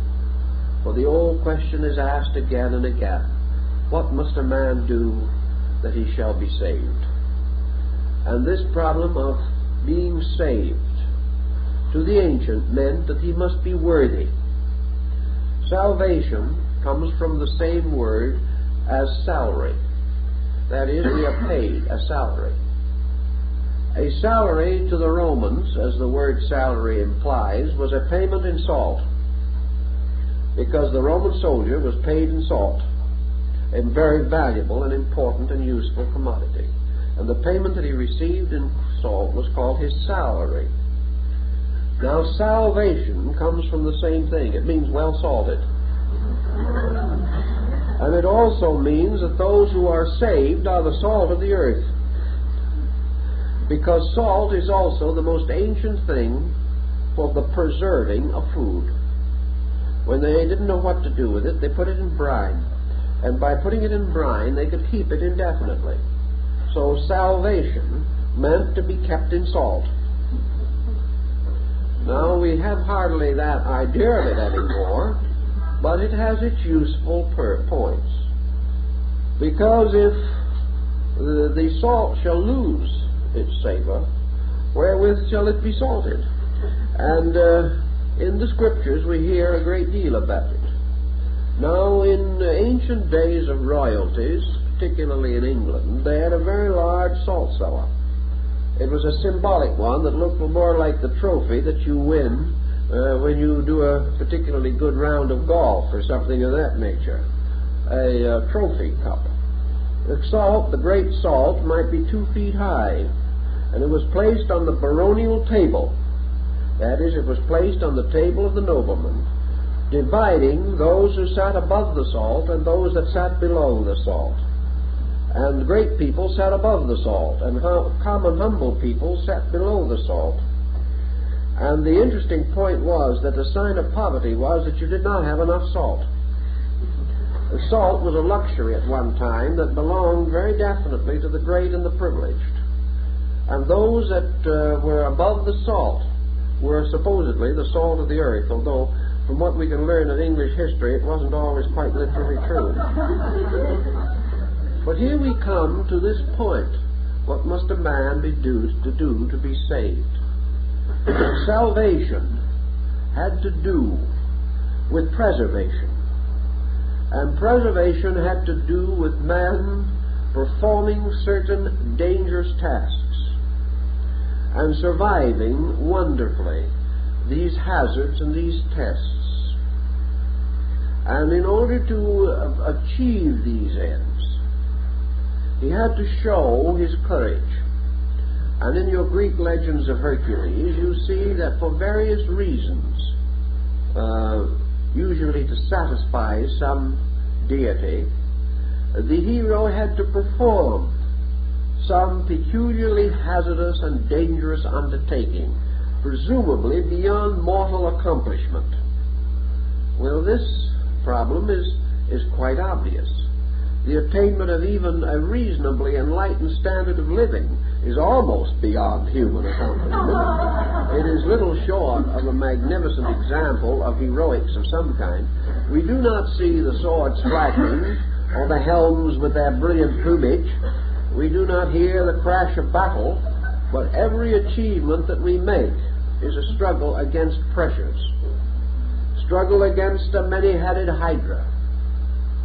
For the old question is asked again and again, what must a man do that he shall be saved? And this problem of being saved to the ancient meant that he must be worthy. Salvation comes from the same word as salary. That is, we are paid a salary. A salary to the Romans, as the word salary implies, was a payment in salt, because the Roman soldier was paid in salt, a very valuable and important and useful commodity. And the payment that he received in salt was called his salary. Now, salvation comes from the same thing. It means well salted. And it also means that those who are saved are the salt of the earth. Because salt is also the most ancient thing for the preserving of food. When they didn't know what to do with it, they put it in brine. And by putting it in brine, they could keep it indefinitely. So salvation meant to be kept in salt. Now, we have hardly that idea of it anymore, but it has its useful points. Because if the salt shall lose its savor, wherewith shall it be salted? And in the Scriptures we hear a great deal about it. Now, in ancient days of royalties, particularly in England, they had a very large salt cellar. It was a symbolic one that looked more like the trophy that you win when you do a particularly good round of golf or something of that nature, a trophy cup. The salt, the great salt, might be 2 feet high, and it was placed on the baronial table. That is, it was placed on the table of the nobleman, dividing those who sat above the salt and those that sat below the salt. And great people sat above the salt, and common humble people sat below the salt. And the interesting point was that the sign of poverty was that you did not have enough salt. The salt was a luxury at one time that belonged very definitely to the great and the privileged. And those that were above the salt were supposedly the salt of the earth, although from what we can learn in English history, it wasn't always quite literally true. But here we come to this point. What must a man do to be saved? Salvation had to do with preservation. And preservation had to do with man performing certain dangerous tasks and surviving wonderfully these hazards and these tests. And in order to achieve these ends, he had to show his courage. And in your Greek legends of Hercules, you see that for various reasons, usually to satisfy some deity, the hero had to perform some peculiarly hazardous and dangerous undertaking, presumably beyond mortal accomplishment. Well, this problem is quite obvious. the attainment of even a reasonably enlightened standard of living is almost beyond human accomplishment. It is little short of a magnificent example of heroics of some kind. We do not see the swords flashing or the helms with their brilliant plumage. We do not hear the crash of battle, but every achievement that we make is a struggle against pressures, struggle against a many-headed hydra.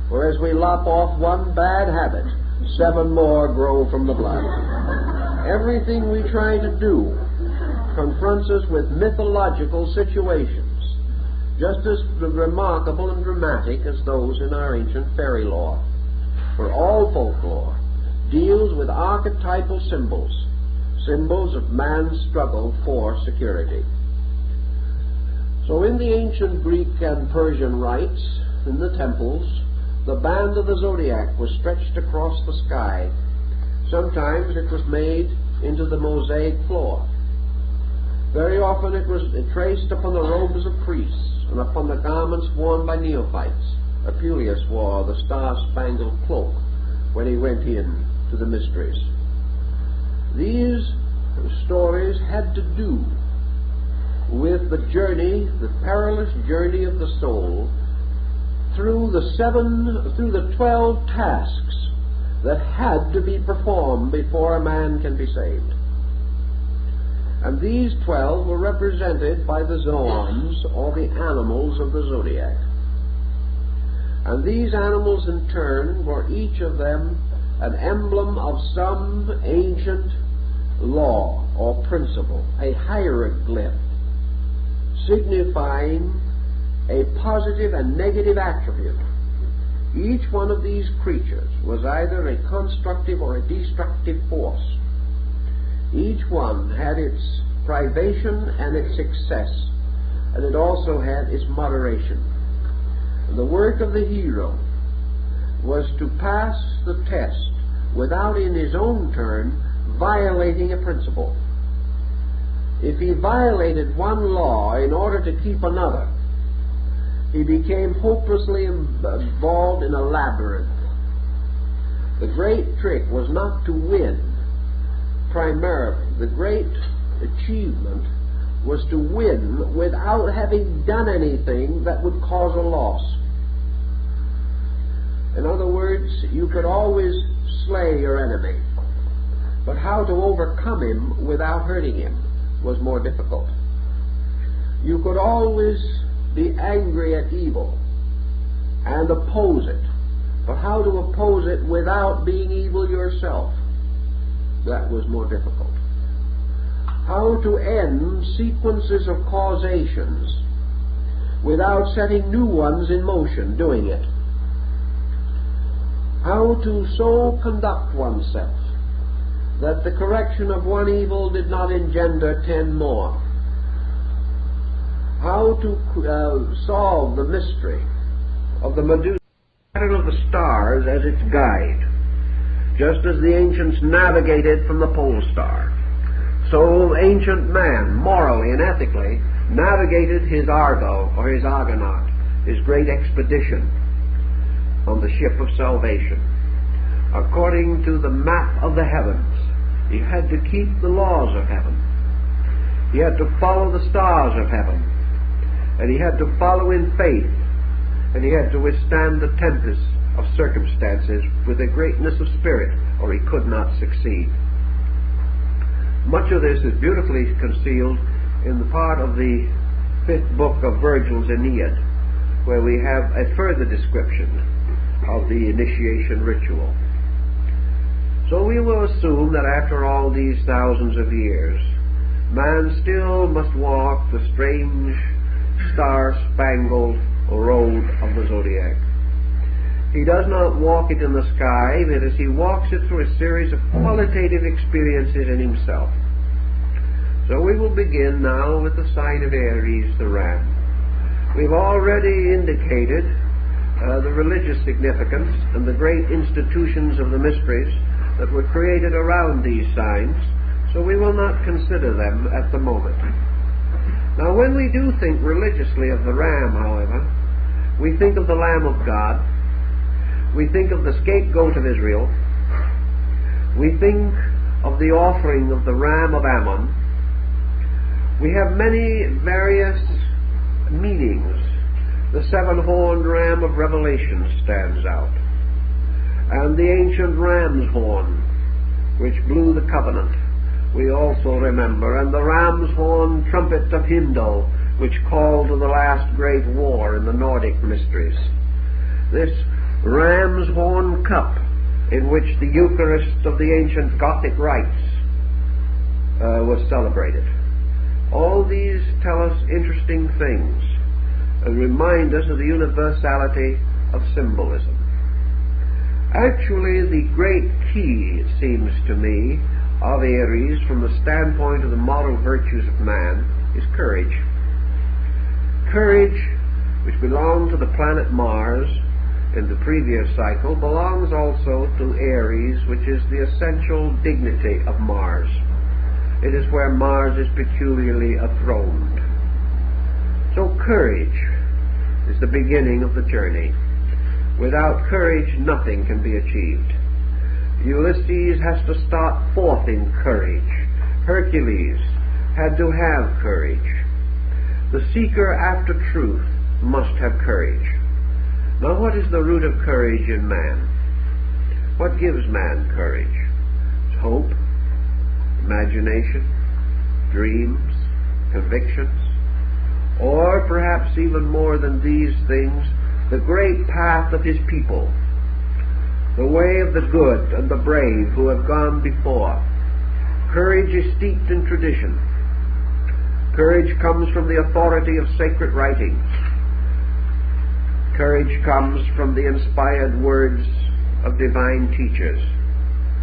For as we lop off one bad habit, 7 more grow from the blood. Everything we try to do confronts us with mythological situations, just as remarkable and dramatic as those in our ancient fairy lore. For all folklore deals with archetypal symbols, symbols of man's struggle for security. So in the ancient Greek and Persian rites, in the temples, the band of the zodiac was stretched across the sky. Sometimes it was made into the mosaic floor. Very often it was traced upon the robes of priests and upon the garments worn by neophytes. Apuleius wore the star-spangled cloak when he went in to the mysteries. These stories had to do with the journey, the perilous journey of the soul through the 12 tasks that had to be performed before a man can be saved. And these 12 were represented by the zoans, or the animals of the zodiac. And these animals in turn were each of them an emblem of some ancient law or principle, a hieroglyph, signifying a positive and negative attribute. Each one of these creatures was either a constructive or a destructive force. Each one had its privation and its success, and it also had its moderation. And the work of the hero was to pass the test without in his own turn violating a principle. If he violated one law in order to keep another, he became hopelessly involved in a labyrinth. The great trick was not to win primarily. The great achievement was to win without having done anything that would cause a loss. In other words, you could always slay your enemy, but how to overcome him without hurting him was more difficult. You could always be angry at evil and oppose it, but how to oppose it without being evil yourself, that was more difficult. How to end sequences of causations without setting new ones in motion doing it. How to so conduct oneself that the correction of one evil did not engender 10 more. How to solve the mystery of the Medusa, pattern of the stars as its guide. Just as the ancients navigated from the pole star, so ancient man, morally and ethically, navigated his Argo, or his Argonaut, his great expedition on the ship of salvation. According to the map of the heavens, he had to keep the laws of heaven. He had to follow the stars of heaven. And he had to follow in faith. And he had to withstand the tempests of circumstances with a greatness of spirit, or he could not succeed. Much of this is beautifully concealed in the part of the 5th book of Virgil's Aeneid, where we have a further description of the initiation ritual. So we will assume that after all these thousands of years, man still must walk the strange star-spangled road of the zodiac. He does not walk it in the sky, but as he walks it through a series of qualitative experiences in himself. So we will begin now with the sign of Aries, the ram. We've already indicated the religious significance and the great institutions of the mysteries that were created around these signs, so we will not consider them at the moment. Now, when we do think religiously of the ram, however, we think of the Lamb of God, We think of the scapegoat of Israel. We think of the offering of the ram of Ammon. We have many various meanings. The seven-horned ram of Revelation stands out, and the ancient ram's horn, which blew the covenant, we also remember, and the ram's horn trumpet of Hindel, which called to the last great war in the Nordic mysteries. This ram's horn cup, in which the Eucharist of the ancient Gothic rites was celebrated. All these tell us interesting things and remind us of the universality of symbolism. Actually, the great key, it seems to me, of Aries from the standpoint of the moral virtues of man is courage. Courage, which belonged to the planet Mars in the previous cycle, belongs also to Aries, which is the essential dignity of Mars. It is where Mars is peculiarly enthroned. So courage is the beginning of the journey. Without courage, nothing can be achieved. Ulysses has to start forth in courage. Hercules had to have courage. The seeker after truth must have courage. Now, what is the root of courage in man? What gives man courage? It's hope, imagination, dreams, convictions, or perhaps even more than these things, the great path of his people, the way of the good and the brave who have gone before. Courage is steeped in tradition. Courage comes from the authority of sacred writings. Courage comes from the inspired words of divine teachers.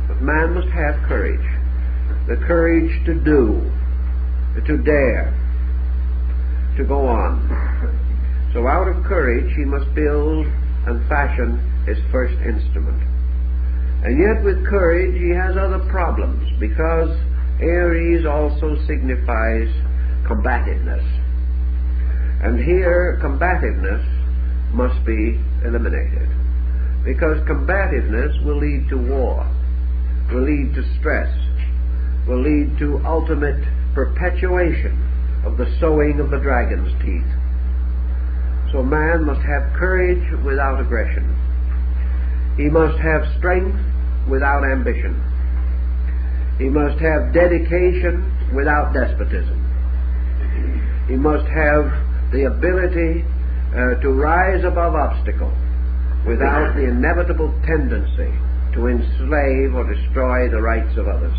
But man must have courage. The courage to do, to dare, to go on. So out of courage he must build and fashion his first instrument. And yet with courage he has other problems, because Aries also signifies combativeness. And here combativeness must be eliminated, because combativeness will lead to war, will lead to stress, will lead to ultimate perpetuation of the sowing of the dragon's teeth. So man must have courage without aggression. He must have strength without ambition. He must have dedication without despotism. He must have the ability to rise above obstacle without the inevitable tendency to enslave or destroy the rights of others.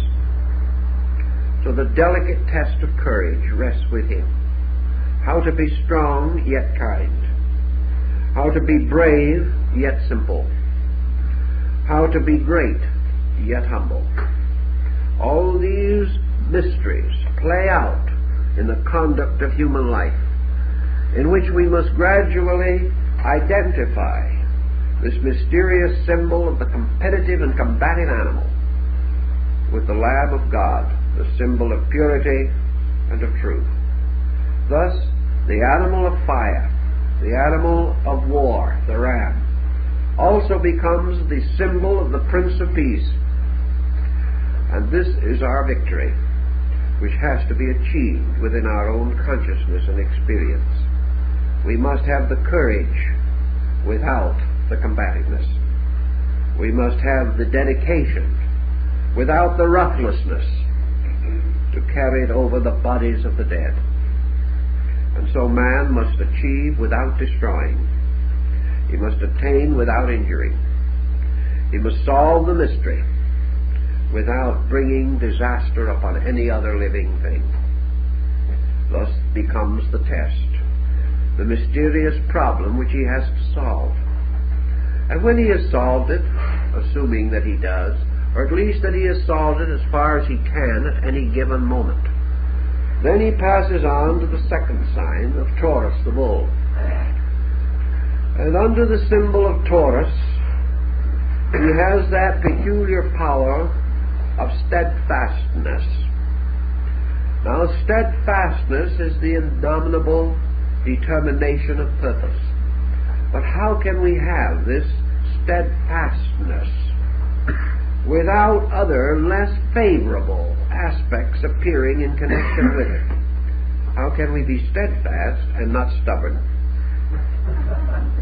So the delicate test of courage rests with him. How to be strong yet kind. How to be brave yet simple. How to be great yet humble. All these mysteries play out in the conduct of human life, in which we must gradually identify this mysterious symbol of the competitive and combative animal with the Lamb of God, the symbol of purity and of truth. Thus, the animal of fire, the animal of war, the ram, also becomes the symbol of the Prince of Peace. And this is our victory, which has to be achieved within our own consciousness and experience. We must have the courage without the combativeness. We must have the dedication without the roughlessness to carry it over the bodies of the dead. And so man must achieve without destroying. He must attain without injury. He must solve the mystery without bringing disaster upon any other living thing. Thus becomes the test, the mysterious problem which he has to solve. And when he has solved it, assuming that he does, or at least that he has solved it as far as he can at any given moment, then he passes on to the second sign of Taurus, the bull. And under the symbol of Taurus, he has that peculiar power of steadfastness. Now, steadfastness is the indomitable determination of purpose. But how can we have this steadfastness without other less favorable aspects appearing in connection with it? How can we be steadfast and not stubborn?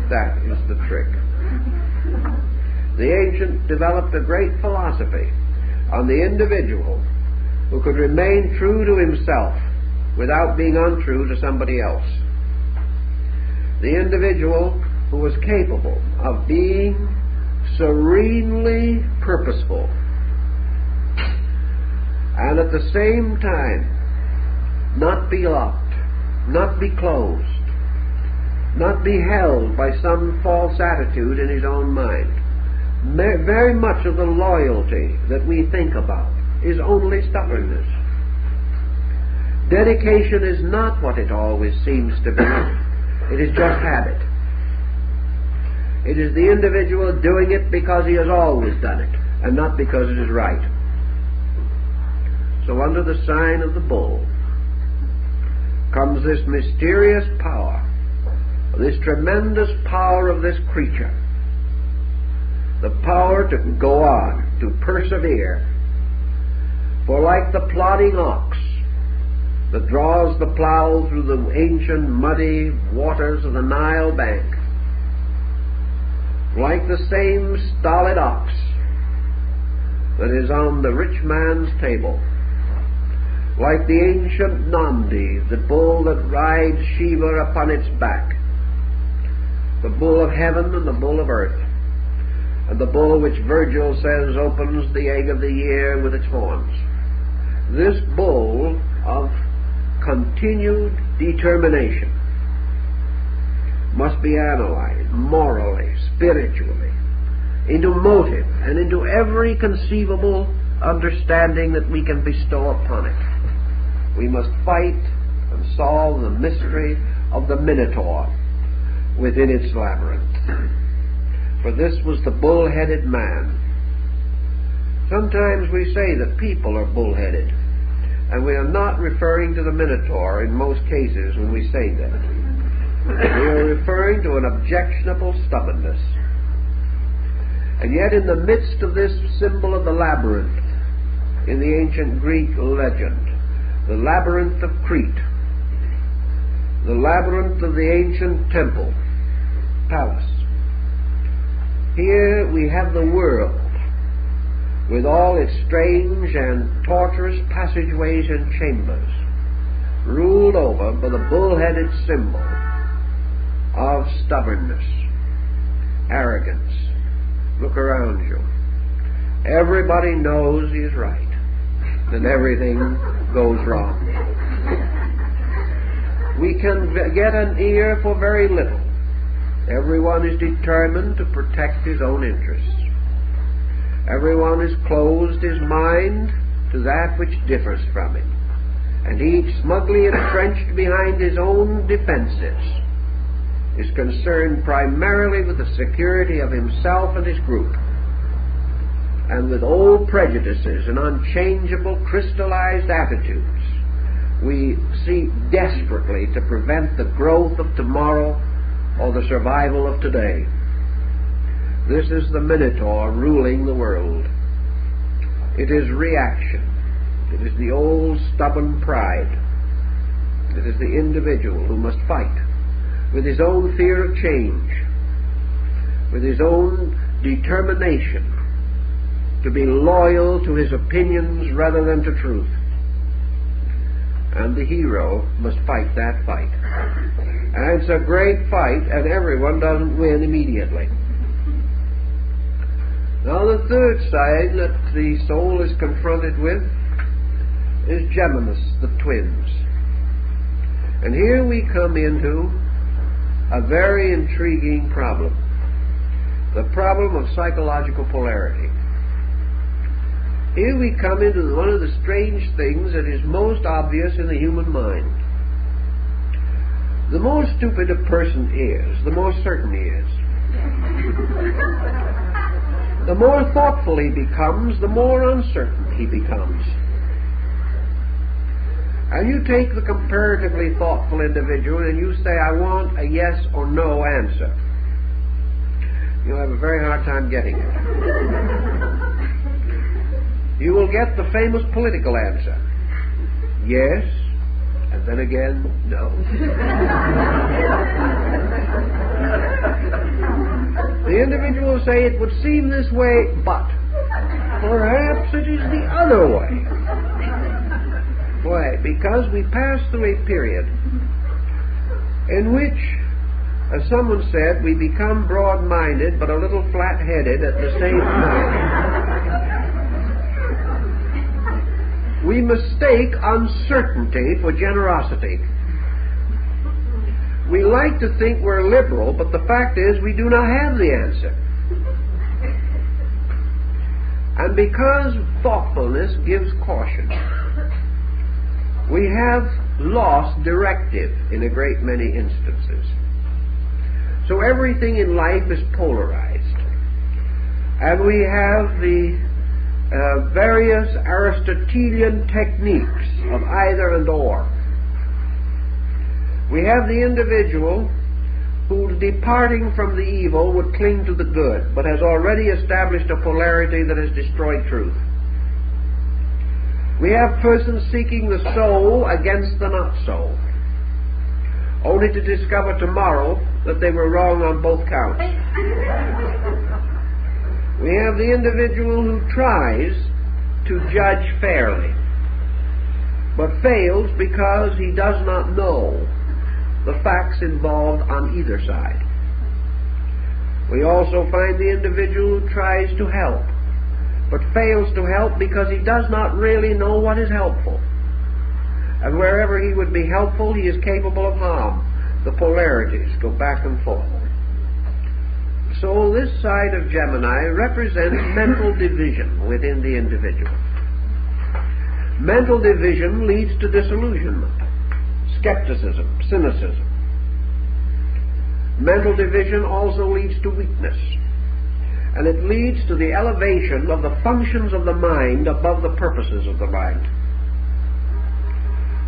That is the trick. The ancient developed a great philosophy on the individual who could remain true to himself without being untrue to somebody else. The individual who was capable of being serenely purposeful and at the same time not be locked, not be closed, not be held by some false attitude in his own mind. Very much of the loyalty that we think about is only stubbornness. Dedication is not what it always seems to be. It is just habit. It is the individual doing it because he has always done it, and not because it is right. So under the sign of the bull comes this mysterious power, this tremendous power of this creature, the power to go on, to persevere. For like the plodding ox that draws the plough through the ancient muddy waters of the Nile bank, like the same stolid ox that is on the rich man's table, like the ancient Nandi, the bull that rides Shiva upon its back, the bull of heaven and the bull of earth, and the bull which Virgil says opens the egg of the year with its horns. This bull of continued determination must be analyzed morally, spiritually, into motive and into every conceivable understanding that we can bestow upon it. We must fight and solve the mystery of the Minotaur within its labyrinth. For this was the bull-headed man. Sometimes we say that people are bull-headed, and we are not referring to the Minotaur in most cases when we say that. We are referring to an objectionable stubbornness. And yet in the midst of this symbol of the labyrinth, in the ancient Greek legend, the labyrinth of Crete, the labyrinth of the ancient temple, palace, here we have the world with all its strange and tortuous passageways and chambers, ruled over by the bull-headed symbol of stubbornness, arrogance. Look around you. Everybody knows he is right, and everything goes wrong. We can get an ear for very little. Everyone is determined to protect his own interests. Everyone has closed his mind to that which differs from him, and each, smugly entrenched behind his own defenses, is concerned primarily with the security of himself and his group, and with old prejudices and unchangeable crystallized attitudes we seek desperately to prevent the growth of tomorrow or the survival of today. This is the Minotaur ruling the world. It is reaction. It is the old stubborn pride. It is the individual who must fight with his own fear of change, with his own determination to be loyal to his opinions rather than to truth. And the hero must fight that fight. And it's a great fight, and everyone doesn't win immediately. Now the third sign that the soul is confronted with is Geminus, the twins. And here we come into a very intriguing problem, the problem of psychological polarity. Here we come into one of the strange things that is most obvious in the human mind. The more stupid a person is, the more certain he is. The more thoughtful he becomes, the more uncertain he becomes. And you take the comparatively thoughtful individual and you say, I want a yes or no answer. you'll have a very hard time getting it. You will get the famous political answer. Yes, and then again, no. The individual will say, it would seem this way, but perhaps it is the other way. Why? Because we pass through a period in which, as someone said, we become broad-minded but a little flat-headed at the same time. We mistake uncertainty for generosity. We like to think we're liberal, but the fact is we do not have the answer. And because thoughtfulness gives caution, we have lost directive in a great many instances. So everything in life is polarized. And we have the various Aristotelian techniques of either and or. We have the individual who, departing from the evil, would cling to the good, but has already established a polarity that has destroyed truth. We have persons seeking the so against the not so, only to discover tomorrow that they were wrong on both counts. We have the individual who tries to judge fairly, but fails because he does not know the facts involved on either side. We also find the individual who tries to help, but fails to help because he does not really know what is helpful. And wherever he would be helpful, he is capable of harm. The polarities go back and forth. So this side of Gemini represents mental division within the individual. Mental division leads to disillusionment, skepticism, cynicism. Mental division also leads to weakness, and it leads to the elevation of the functions of the mind above the purposes of the mind.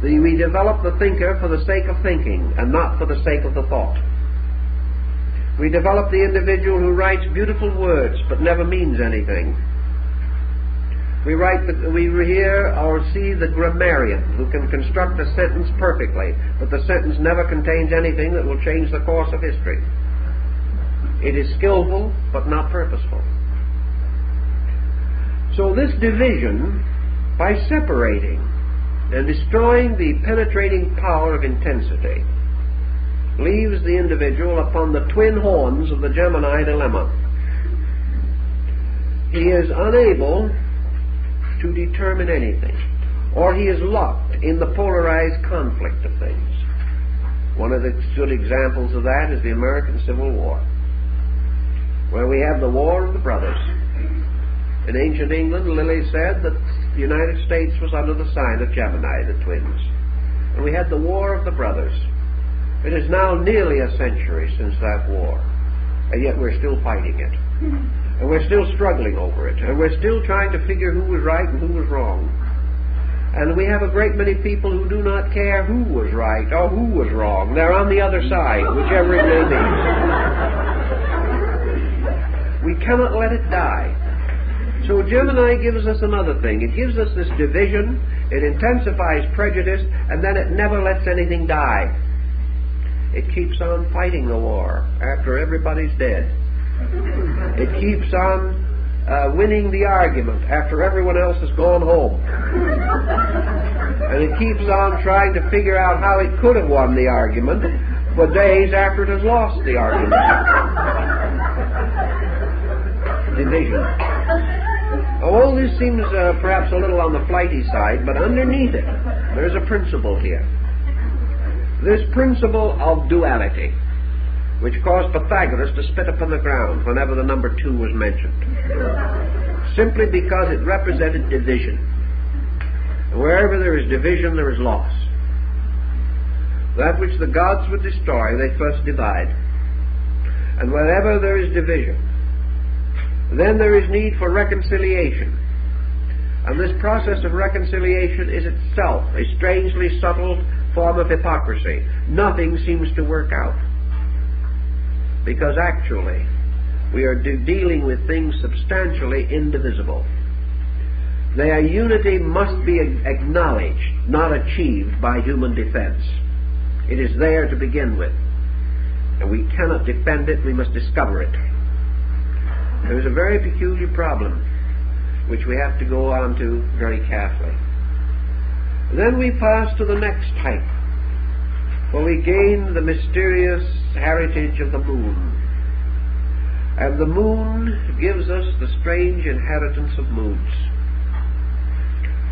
We develop the thinker for the sake of thinking and not for the sake of the thought. We develop the individual who writes beautiful words but never means anything. We hear or see the grammarian who can construct a sentence perfectly, but the sentence never contains anything that will change the course of history. It is skillful but not purposeful. So this division, by separating and destroying the penetrating power of intensity, leaves the individual upon the twin horns of the Gemini dilemma. He is unable to determine anything, or he is locked in the polarized conflict of things. One of the good examples of that is the American Civil War, where we have the War of the Brothers. In ancient England, Lilly said that the United States was under the sign of Gemini, the twins. And we had the War of the Brothers. It is now nearly a century since that war, and yet we're still fighting it. And we're still struggling over it, and we're still trying to figure who was right and who was wrong. And we have a great many people who do not care who was right or who was wrong. They're on the other side, whichever it may be. We cannot let it die. So Gemini gives us another thing. It gives us this division, it intensifies prejudice, and then it never lets anything die. It keeps on fighting the war after everybody's dead. It keeps on winning the argument after everyone else has gone home. And it keeps on trying to figure out how it could have won the argument for days after it has lost the argument. Division. All this seems perhaps a little on the flighty side, but underneath it, there's a principle here. This principle of duality, which caused Pythagoras to spit upon the ground whenever the number 2 was mentioned, simply because it represented division. And wherever there is division, there is loss. That which the gods would destroy, they first divide. And wherever there is division, then there is need for reconciliation. And this process of reconciliation is itself a strangely subtle form of hypocrisy. Nothing seems to work out, because actually we are dealing with things substantially indivisible. Their unity must be acknowledged, not achieved by human defense. It is there to begin with, and we cannot defend it, we must discover it. There is a very peculiar problem which we have to go on to very carefully. Then we pass to the next type, where we gain the mysterious heritage of the moon. And the moon gives us the strange inheritance of moods.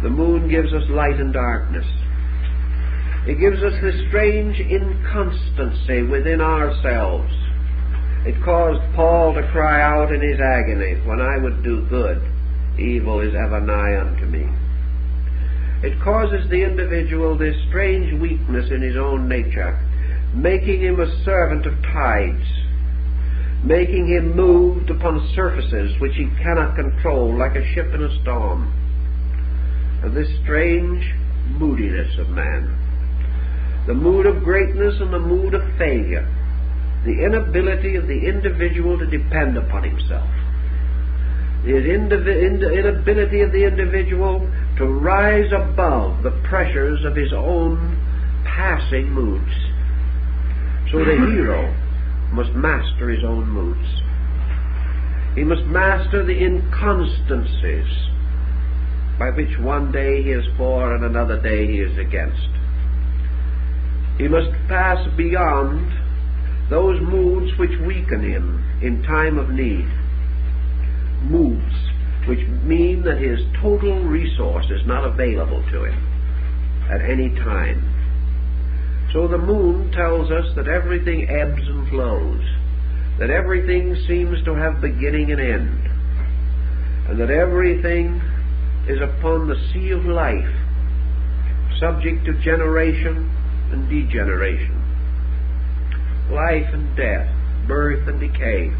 The moon gives us light and darkness. It gives us this strange inconstancy within ourselves. It caused Paul to cry out in his agony, "When I would do good, evil is ever nigh unto me." It causes the individual this strange weakness in his own nature, making him a servant of tides, making him moved upon surfaces which he cannot control, like a ship in a storm. And this strange moodiness of man, the mood of greatness and the mood of failure, the inability of the individual to depend upon himself, the inability of the individual to rise above the pressures of his own passing moods. So the hero must master his own moods. He must master the inconstancies by which one day he is for and another day he is against. He must pass beyond those moods which weaken him in time of need, moods which mean that his total resource is not available to him at any time. So the moon tells us that everything ebbs and flows, that everything seems to have beginning and end, and that everything is upon the sea of life, subject to generation and degeneration, life and death, birth and decay,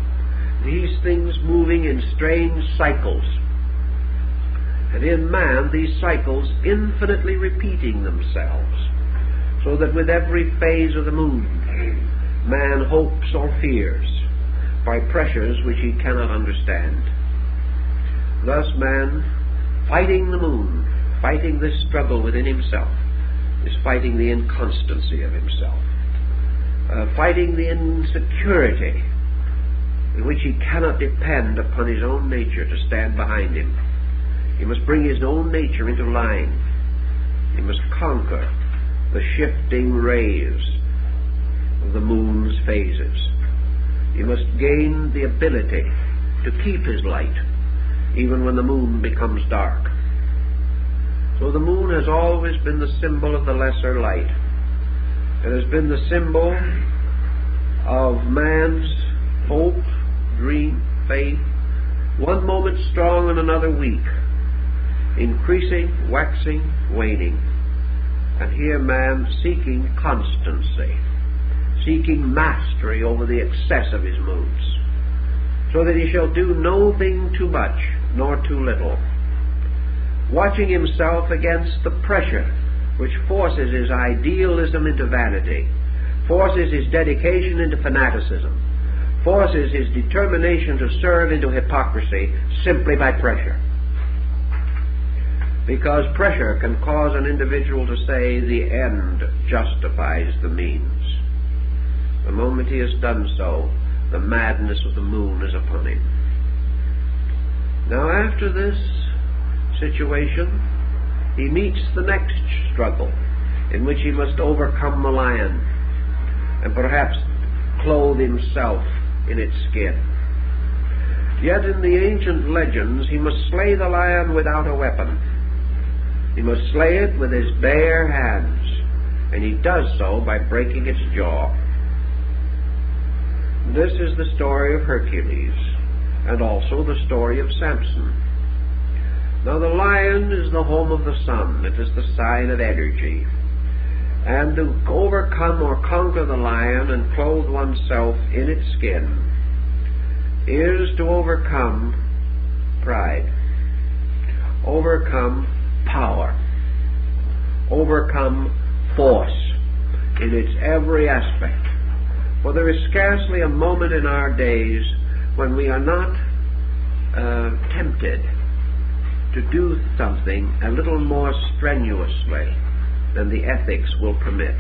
these things moving in strange cycles, and in man these cycles infinitely repeating themselves, so that with every phase of the moon man hopes or fears by pressures which he cannot understand. Thus man, fighting the moon, fighting this struggle within himself, is fighting the inconstancy of himself, fighting the insecurity in which he cannot depend upon his own nature to stand behind him. He must bring his own nature into line. He must conquer the shifting rays of the moon's phases. He must gain the ability to keep his light even when the moon becomes dark. So the moon has always been the symbol of the lesser light. It has been the symbol of man's hope, dream, faith, one moment strong and another weak, increasing, waxing, waning. And here man seeking constancy, seeking mastery over the excess of his moods, so that he shall do no thing too much nor too little, watching himself against the pressure which forces his idealism into vanity, forces his dedication into fanaticism, forces his determination to serve into hypocrisy simply by pressure. Because pressure can cause an individual to say the end justifies the means. The moment he has done so, the madness of the moon is upon him. Now after this situation, he meets the next struggle, in which he must overcome the lion and perhaps clothe himself in its skin. Yet in the ancient legends he must slay the lion without a weapon. He must slay it with his bare hands, and he does so by breaking its jaw. This is the story of Hercules, and also the story of Samson. Now the lion is the home of the sun. It is the sign of energy. And to overcome or conquer the lion and clothe oneself in its skin is to overcome pride, overcome power, overcome force in its every aspect. For there is scarcely a moment in our days when we are not tempted to do something a little more strenuously than the ethics will permit.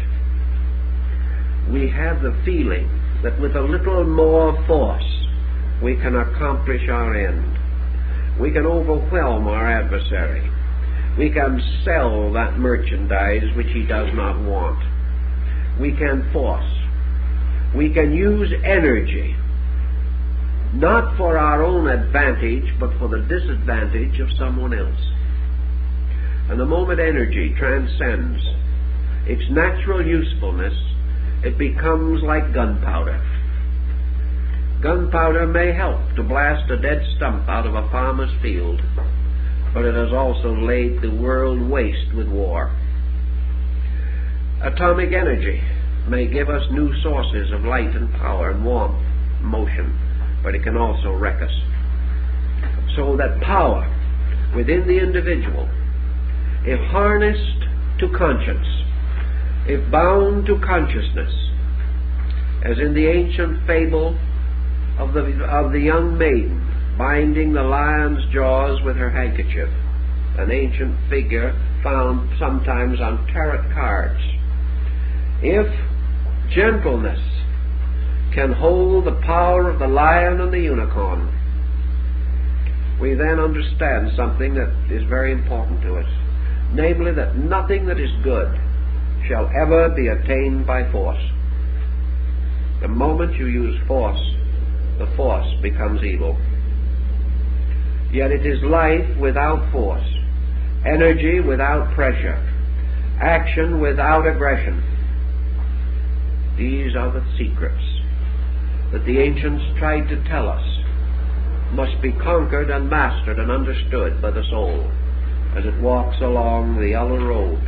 We have the feeling that with a little more force we can accomplish our end. We can overwhelm our adversary. We can sell that merchandise which he does not want. We can force. We can use energy, not for our own advantage, but for the disadvantage of someone else. And the moment energy transcends its natural usefulness, it becomes like gunpowder. Gunpowder may help to blast a dead stump out of a farmer's field, but it has also laid the world waste with war. Atomic energy may give us new sources of light and power and warmth, motion, but it can also wreck us. So that power within the individual, if harnessed to conscience, if bound to consciousness, as in the ancient fable of the young maiden binding the lion's jaws with her handkerchief, an ancient figure found sometimes on tarot cards. If gentleness can hold the power of the lion and the unicorn, we then understand something that is very important to us, namely that nothing that is good shall ever be attained by force. The moment you use force, the force becomes evil. Yet it is life without force, energy without pressure, action without aggression. These are the secrets that the ancients tried to tell us must be conquered and mastered and understood by the soul as it walks along the yellow road,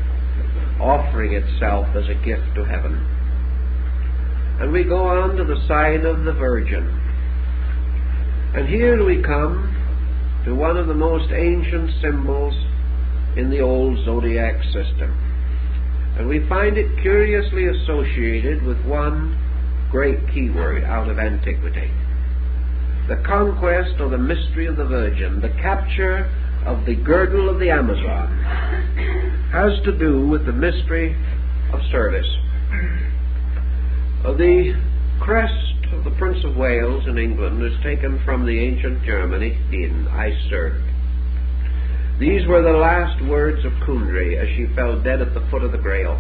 offering itself as a gift to heaven. And we go on to the sign of the Virgin. And here we come to one of the most ancient symbols in the old zodiac system. And we find it curiously associated with one great keyword out of antiquity. The conquest or the mystery of the Virgin, the capture of the girdle of the Amazon, has to do with the mystery of service. The crest of the Prince of Wales in England is taken from the ancient Germany in I serve. These were the last words of Kundry as she fell dead at the foot of the Grail.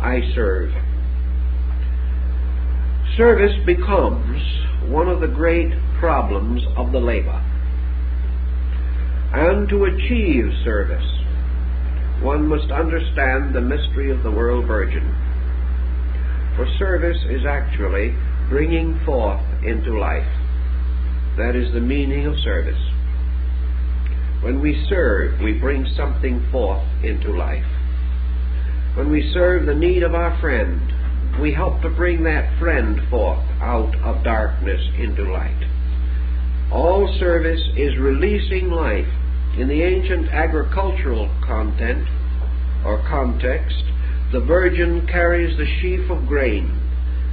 I serve. Service becomes one of the great problems of the labor. And to achieve service, one must understand the mystery of the world virgin. For service is actually bringing forth into life. That is the meaning of service. When we serve, we bring something forth into life. When we serve the need of our friend, we help to bring that friend forth out of darkness into light. All service is releasing life. In the ancient agricultural content or context, the Virgin carries the sheaf of grain,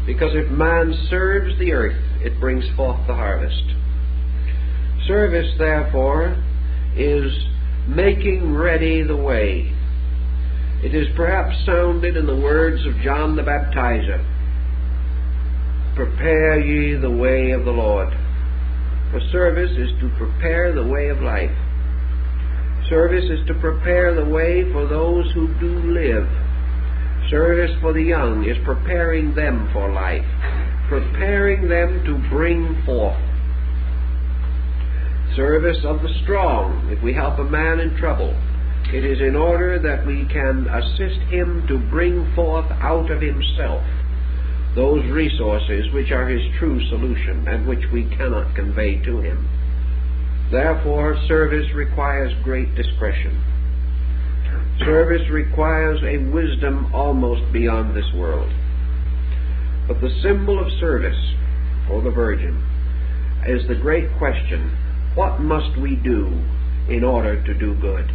because if man serves the earth, it brings forth the harvest. Service, therefore, is making ready the way. It is perhaps sounded in the words of John the Baptizer, "Prepare ye the way of the Lord." For service is to prepare the way of life. Service is to prepare the way for those who do live. Service for the young is preparing them for life, preparing them to bring forth. Service of the strong, if we help a man in trouble, it is in order that we can assist him to bring forth out of himself those resources which are his true solution and which we cannot convey to him. Therefore, service requires great discretion. Service requires a wisdom almost beyond this world. But the symbol of service, for the Virgin, is the great question: what must we do in order to do good?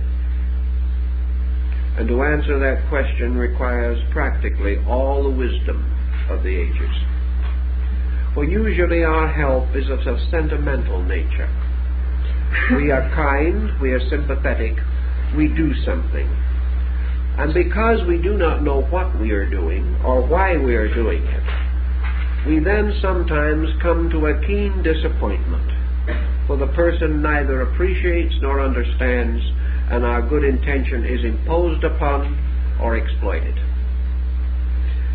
And to answer that question requires practically all the wisdom of the ages. For usually our help is of a sentimental nature. We are kind, we are sympathetic, we do something. And because we do not know what we are doing or why we are doing it, we then sometimes come to a keen disappointment, for the person neither appreciates nor understands, and our good intention is imposed upon or exploited.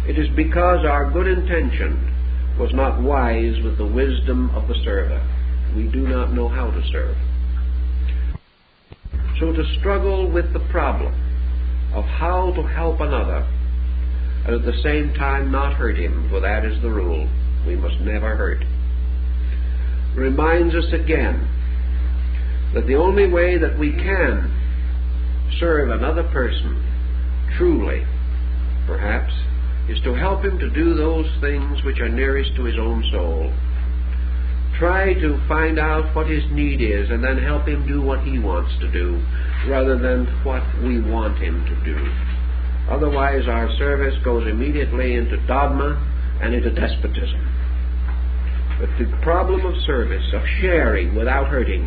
It is because our good intention was not wise with the wisdom of the server. We do not know how to serve. So to struggle with the problem of how to help another and at the same time not hurt him, for that is the rule, we must never hurt, reminds us again that the only way that we can serve another person truly, perhaps, is to help him to do those things which are nearest to his own soul. Try to find out what his need is and then help him do what he wants to do rather than what we want him to do. Otherwise our service goes immediately into dogma and into despotism. But the problem of service, of sharing without hurting,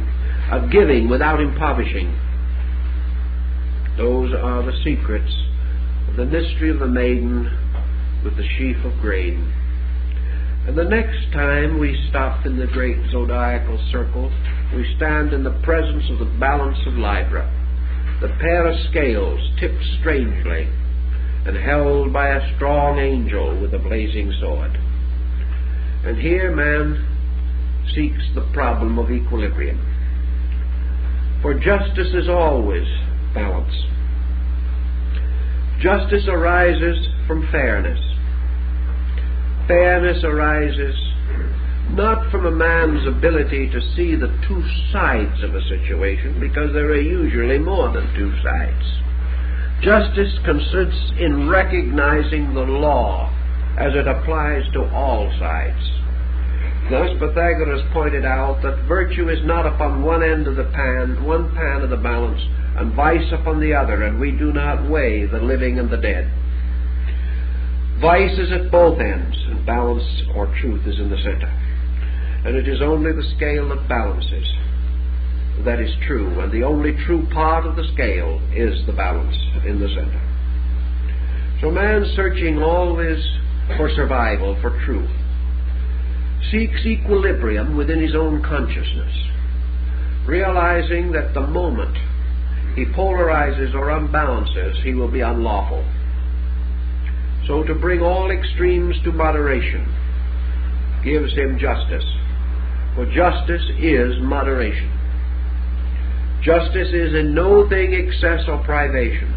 of giving without impoverishing, those are the secrets of the mystery of the maiden with the sheaf of grain. And the next time we stop in the great zodiacal circle, we stand in the presence of the balance of Libra, the pair of scales tipped strangely and held by a strong angel with a blazing sword. And here man seeks the problem of equilibrium. For justice is always balance. Justice arises from fairness. Fairness arises not from a man's ability to see the two sides of a situation, because there are usually more than two sides. Justice consists in recognizing the law as it applies to all sides. Thus Pythagoras pointed out that virtue is not upon one end of the pan, one pan of the balance, and vice upon the other, and we do not weigh the living and the dead. Vice is at both ends, and balance or truth is in the center. And it is only the scale that balances that is true, and the only true part of the scale is the balance in the center. So man, searching always for survival, for truth, seeks equilibrium within his own consciousness, realizing that the moment he polarizes or unbalances, he will be unlawful. So to bring all extremes to moderation gives him justice. For justice is moderation. Justice is in no thing excess or privation.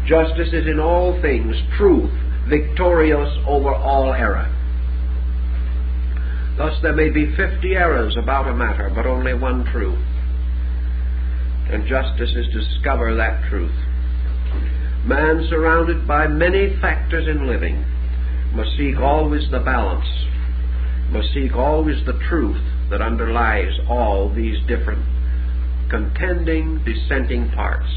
Justice is in all things truth, victorious over all error. Thus there may be 50 errors about a matter, but only one truth. And justice is to discover that truth. Man, surrounded by many factors in living, must seek always the balance, must seek always the truth that underlies all these different contending, dissenting parts.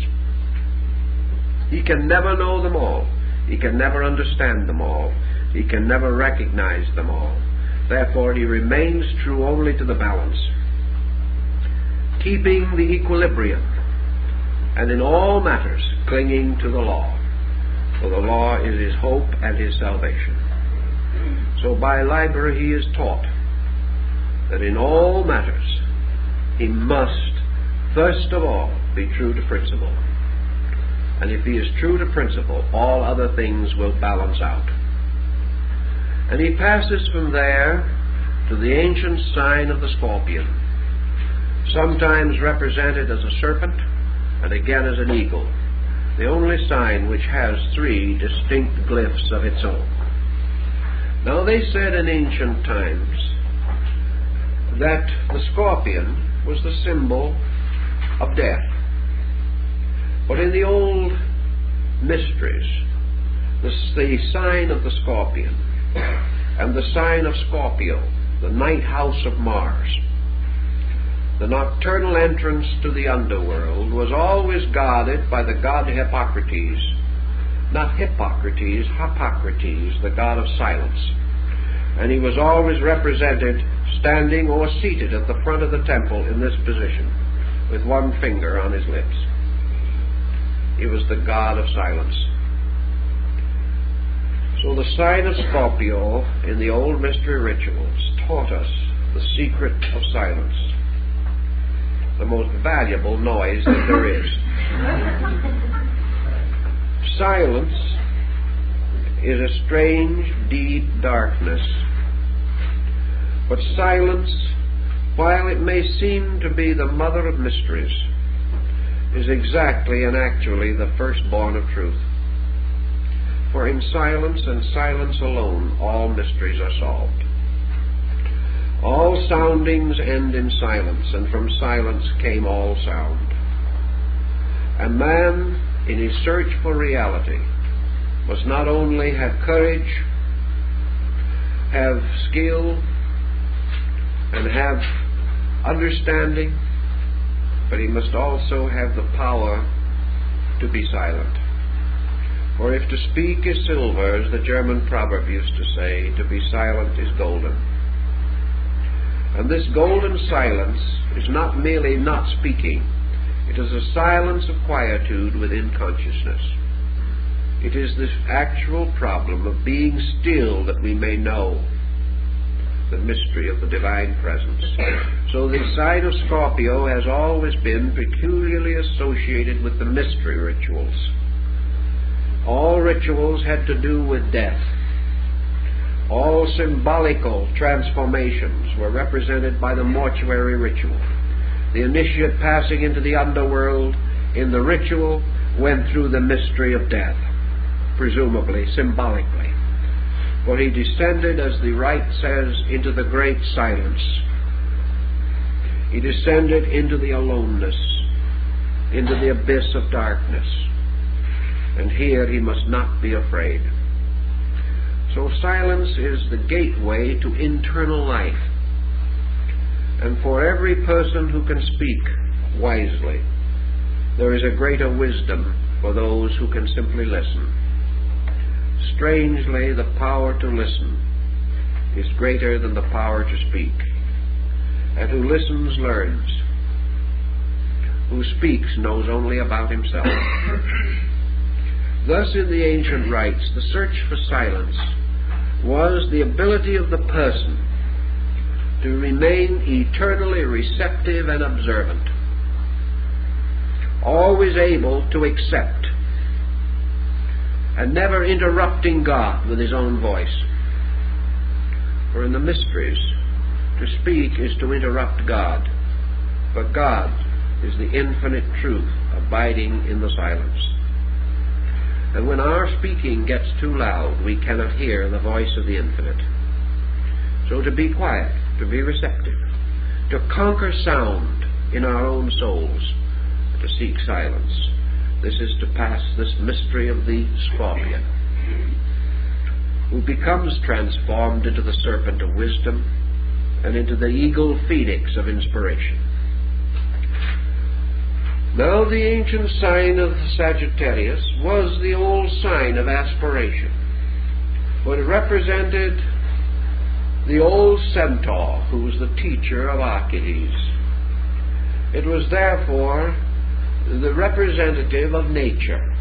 He can never know them all. He can never understand them all. He can never recognize them all. Therefore, he remains true only to the balance, keeping the equilibrium, and in all matters clinging to the law. For the law is his hope and his salvation. So by Liber he is taught that in all matters he must first of all be true to principle. And if he is true to principle, all other things will balance out. And he passes from there to the ancient sign of the scorpion, sometimes represented as a serpent and again as an eagle, the only sign which has three distinct glyphs of its own. Now they said in ancient times that the scorpion was the symbol of death. But in the old mysteries, the sign of the scorpion and the sign of Scorpio, the night house of Mars, the nocturnal entrance to the underworld, was always guarded by the god Hippocrates, not Hippocrates, Hippocrates, the god of silence, And he was always represented standing or seated at the front of the temple in this position, with one finger on his lips. He was the god of silence. So the sign of Scorpio in the old mystery rituals taught us the secret of silence, the most valuable noise that there is. Silence is a strange, deep darkness. But silence, while it may seem to be the mother of mysteries, is exactly and actually the firstborn of truth. For in silence and silence alone, all mysteries are solved. All soundings end in silence, and from silence came all sound. And man, in his search for reality, must not only have courage, have skill, and have understanding, but he must also have the power to be silent. For if to speak is silver, as the German proverb used to say, to be silent is golden. And this golden silence is not merely not speaking. It is a silence of quietude within consciousness. It is this actual problem of being still that we may know the mystery of the divine presence. So the sign of Scorpio has always been peculiarly associated with the mystery rituals. All rituals had to do with death. All symbolical transformations were represented by the mortuary ritual. The initiate passing into the underworld in the ritual went through the mystery of death, presumably, symbolically. For he descended, as the rite says, into the great silence. He descended into the aloneness, into the abyss of darkness. And here he must not be afraid. So silence is the gateway to internal life. And for every person who can speak wisely, there is a greater wisdom for those who can simply listen. Strangely, the power to listen is greater than the power to speak. And who listens learns. Who speaks knows only about himself. Thus, in the ancient rites, the search for silence was the ability of the person to remain eternally receptive and observant, always able to accept, and never interrupting God with his own voice. For in the mysteries, to speak is to interrupt God, but God is the infinite truth abiding in the silence. And when our speaking gets too loud, we cannot hear the voice of the infinite. So to be quiet, to be receptive, to conquer sound in our own souls, to seek silence, this is to pass this mystery of the scorpion, who becomes transformed into the serpent of wisdom and into the eagle phoenix of inspiration. Now the ancient sign of Sagittarius was the old sign of aspiration, for it represented the old centaur who was the teacher of Archimedes. It was therefore the representative of nature.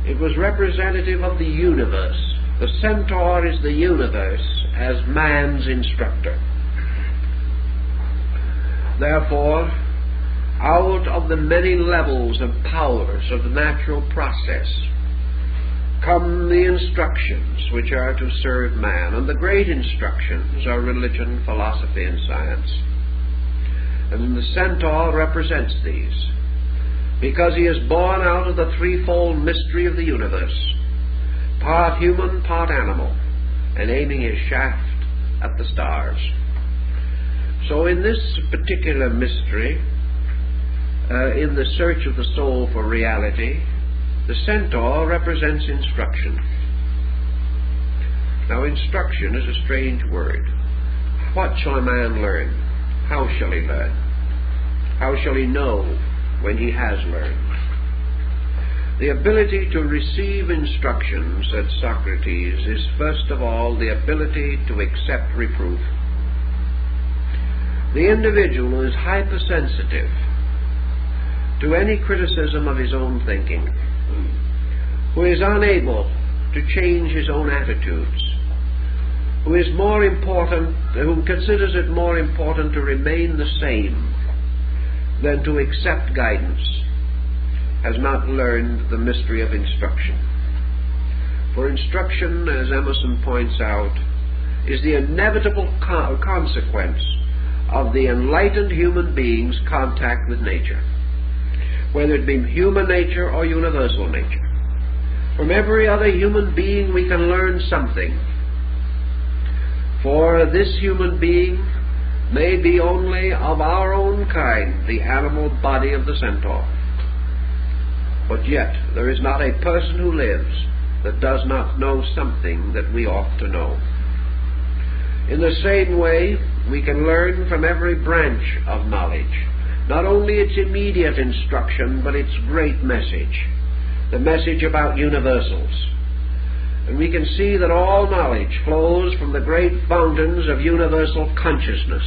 It was representative of the universe. The centaur is the universe as man's instructor. Therefore, out of the many levels and powers of the natural process come the instructions which are to serve man, and the great instructions are religion, philosophy, and science. And the centaur represents these, because he is born out of the threefold mystery of the universe, part human, part animal, and aiming his shaft at the stars. So in this particular mystery, in the search of the soul for reality, the centaur represents instruction. Now, instruction is a strange word. What shall a man learn? How shall he learn? How shall he know when he has learned? The ability to receive instruction, said Socrates, is first of all the ability to accept reproof. The individual who is hypersensitive to any criticism of his own thinking, who is unable to change his own attitudes, who considers it more important to remain the same than to accept guidance, has not learned the mystery of instruction. For instruction, as Emerson points out, is the inevitable consequence of the enlightened human being's contact with nature, whether it be human nature or universal nature. From every other human being we can learn something, for this human being may be only of our own kind, the animal body of the centaur. But yet there is not a person who lives that does not know something that we ought to know. In the same way, we can learn from every branch of knowledge, not only its immediate instruction, but its great message, the message about universals. And we can see that all knowledge flows from the great fountains of universal consciousness,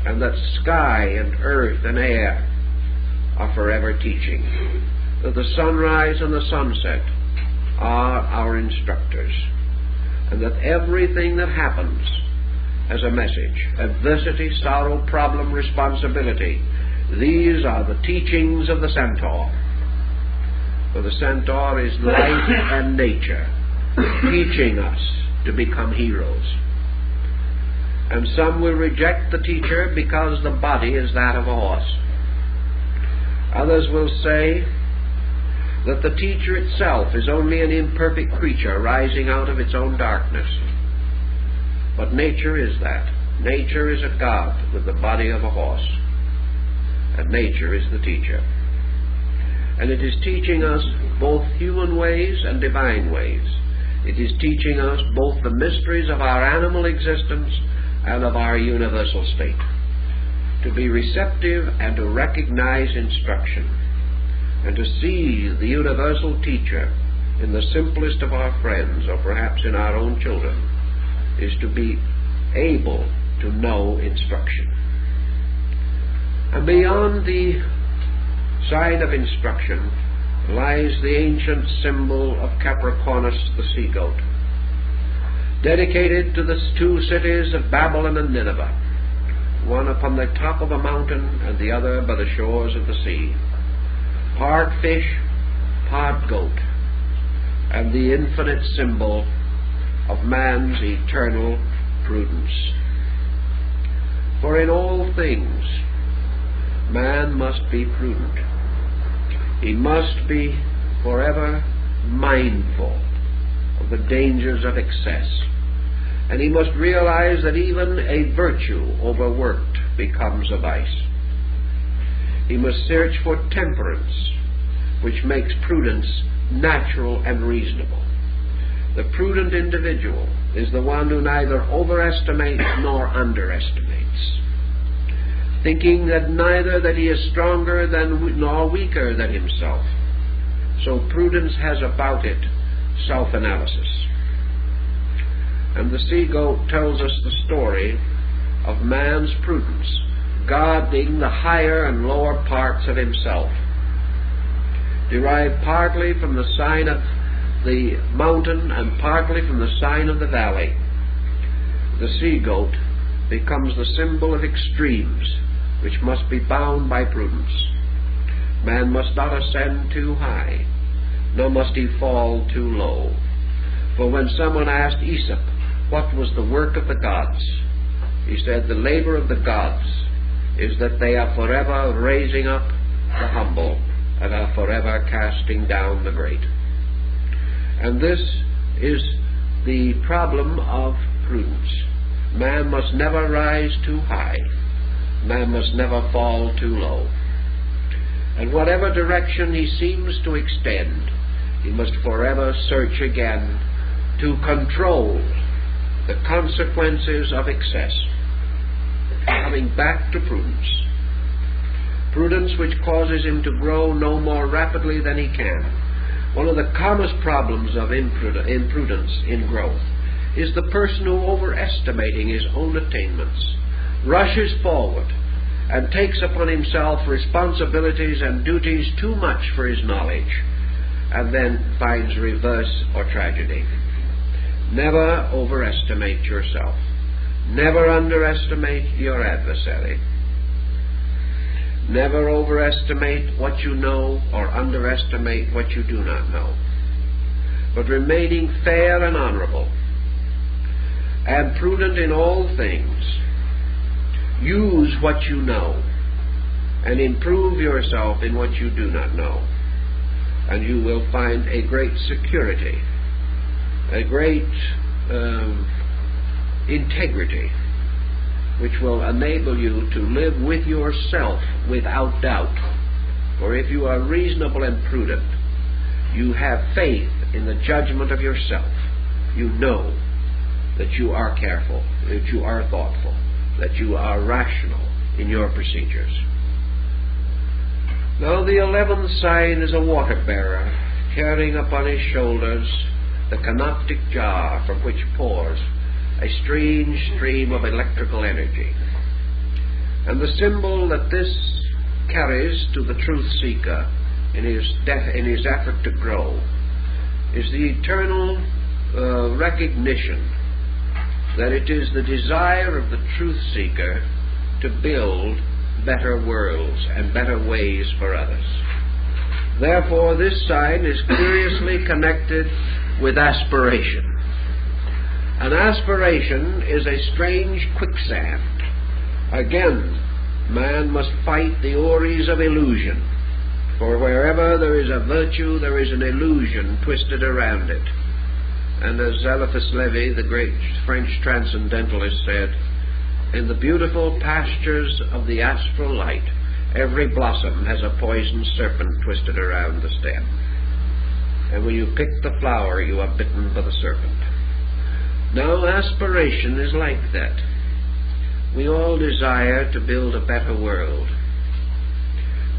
and that sky and earth and air are forever teaching, that the sunrise and the sunset are our instructors, and that everything that happens has a message: adversity, sorrow, problem, responsibility. These are the teachings of the centaur. For the centaur is life and nature, teaching us to become heroes. And some will reject the teacher because the body is that of a horse. Others will say that the teacher itself is only an imperfect creature rising out of its own darkness. But nature is that. Nature is a god with the body of a horse, and nature is the teacher. And it is teaching us both human ways and divine ways. It is teaching us both the mysteries of our animal existence and of our universal state. To be receptive and to recognize instruction, and to see the universal teacher in the simplest of our friends, or perhaps in our own children, is to be able to know instruction. And beyond the side of instruction lies the ancient symbol of Capricornus, the sea-goat, dedicated to the two cities of Babylon and Nineveh, one upon the top of a mountain and the other by the shores of the sea, part fish, part goat, and the infinite symbol of man's eternal prudence. For in all things man must be prudent. He must be forever mindful of the dangers of excess, and he must realize that even a virtue overworked becomes a vice. He must search for temperance, which makes prudence natural and reasonable. The prudent individual is the one who neither overestimates nor underestimates, thinking that neither that he is stronger than nor weaker than himself. So prudence has about it self-analysis. And the sea-goat tells us the story of man's prudence, guarding the higher and lower parts of himself, derived partly from the sign of the mountain and partly from the sign of the valley. The sea-goat becomes the symbol of extremes, which must be bound by prudence. Man must not ascend too high, nor must he fall too low. For when someone asked Aesop what was the work of the gods, he said, the labor of the gods is that they are forever raising up the humble and are forever casting down the great. And this is the problem of prudence. Man must never rise too high. Man must never fall too low. And whatever direction he seems to extend, he must forever search again to control the consequences of excess, coming back to prudence. Prudence which causes him to grow no more rapidly than he can. One of the commonest problems of imprudence in growth is the person who, overestimating his own attainments, rushes forward and takes upon himself responsibilities and duties too much for his knowledge, and then finds reverse or tragedy. Never overestimate yourself. Never underestimate your adversary. Never overestimate what you know or underestimate what you do not know. But remaining fair and honorable and prudent in all things, use what you know and improve yourself in what you do not know. And you will find a great security, a great integrity, which will enable you to live with yourself without doubt. For if you are reasonable and prudent, you have faith in the judgment of yourself. You know that you are careful, that you are thoughtful, that you are rational in your procedures. Now the 11th sign is a water-bearer, carrying upon his shoulders the canoptic jar from which pours a strange stream of electrical energy. And the symbol that this carries to the truth seeker in his effort to grow is the eternal recognition that it is the desire of the truth seeker to build better worlds and better ways for others. Therefore, this sign is curiously connected with aspiration. An aspiration is a strange quicksand. Again, man must fight the oaries of illusion, for wherever there is a virtue, there is an illusion twisted around it. And as Eliphas Levi, the great French transcendentalist, said, in the beautiful pastures of the astral light, every blossom has a poisoned serpent twisted around the stem. And when you pick the flower, you are bitten by the serpent. Now, aspiration is like that. We all desire to build a better world.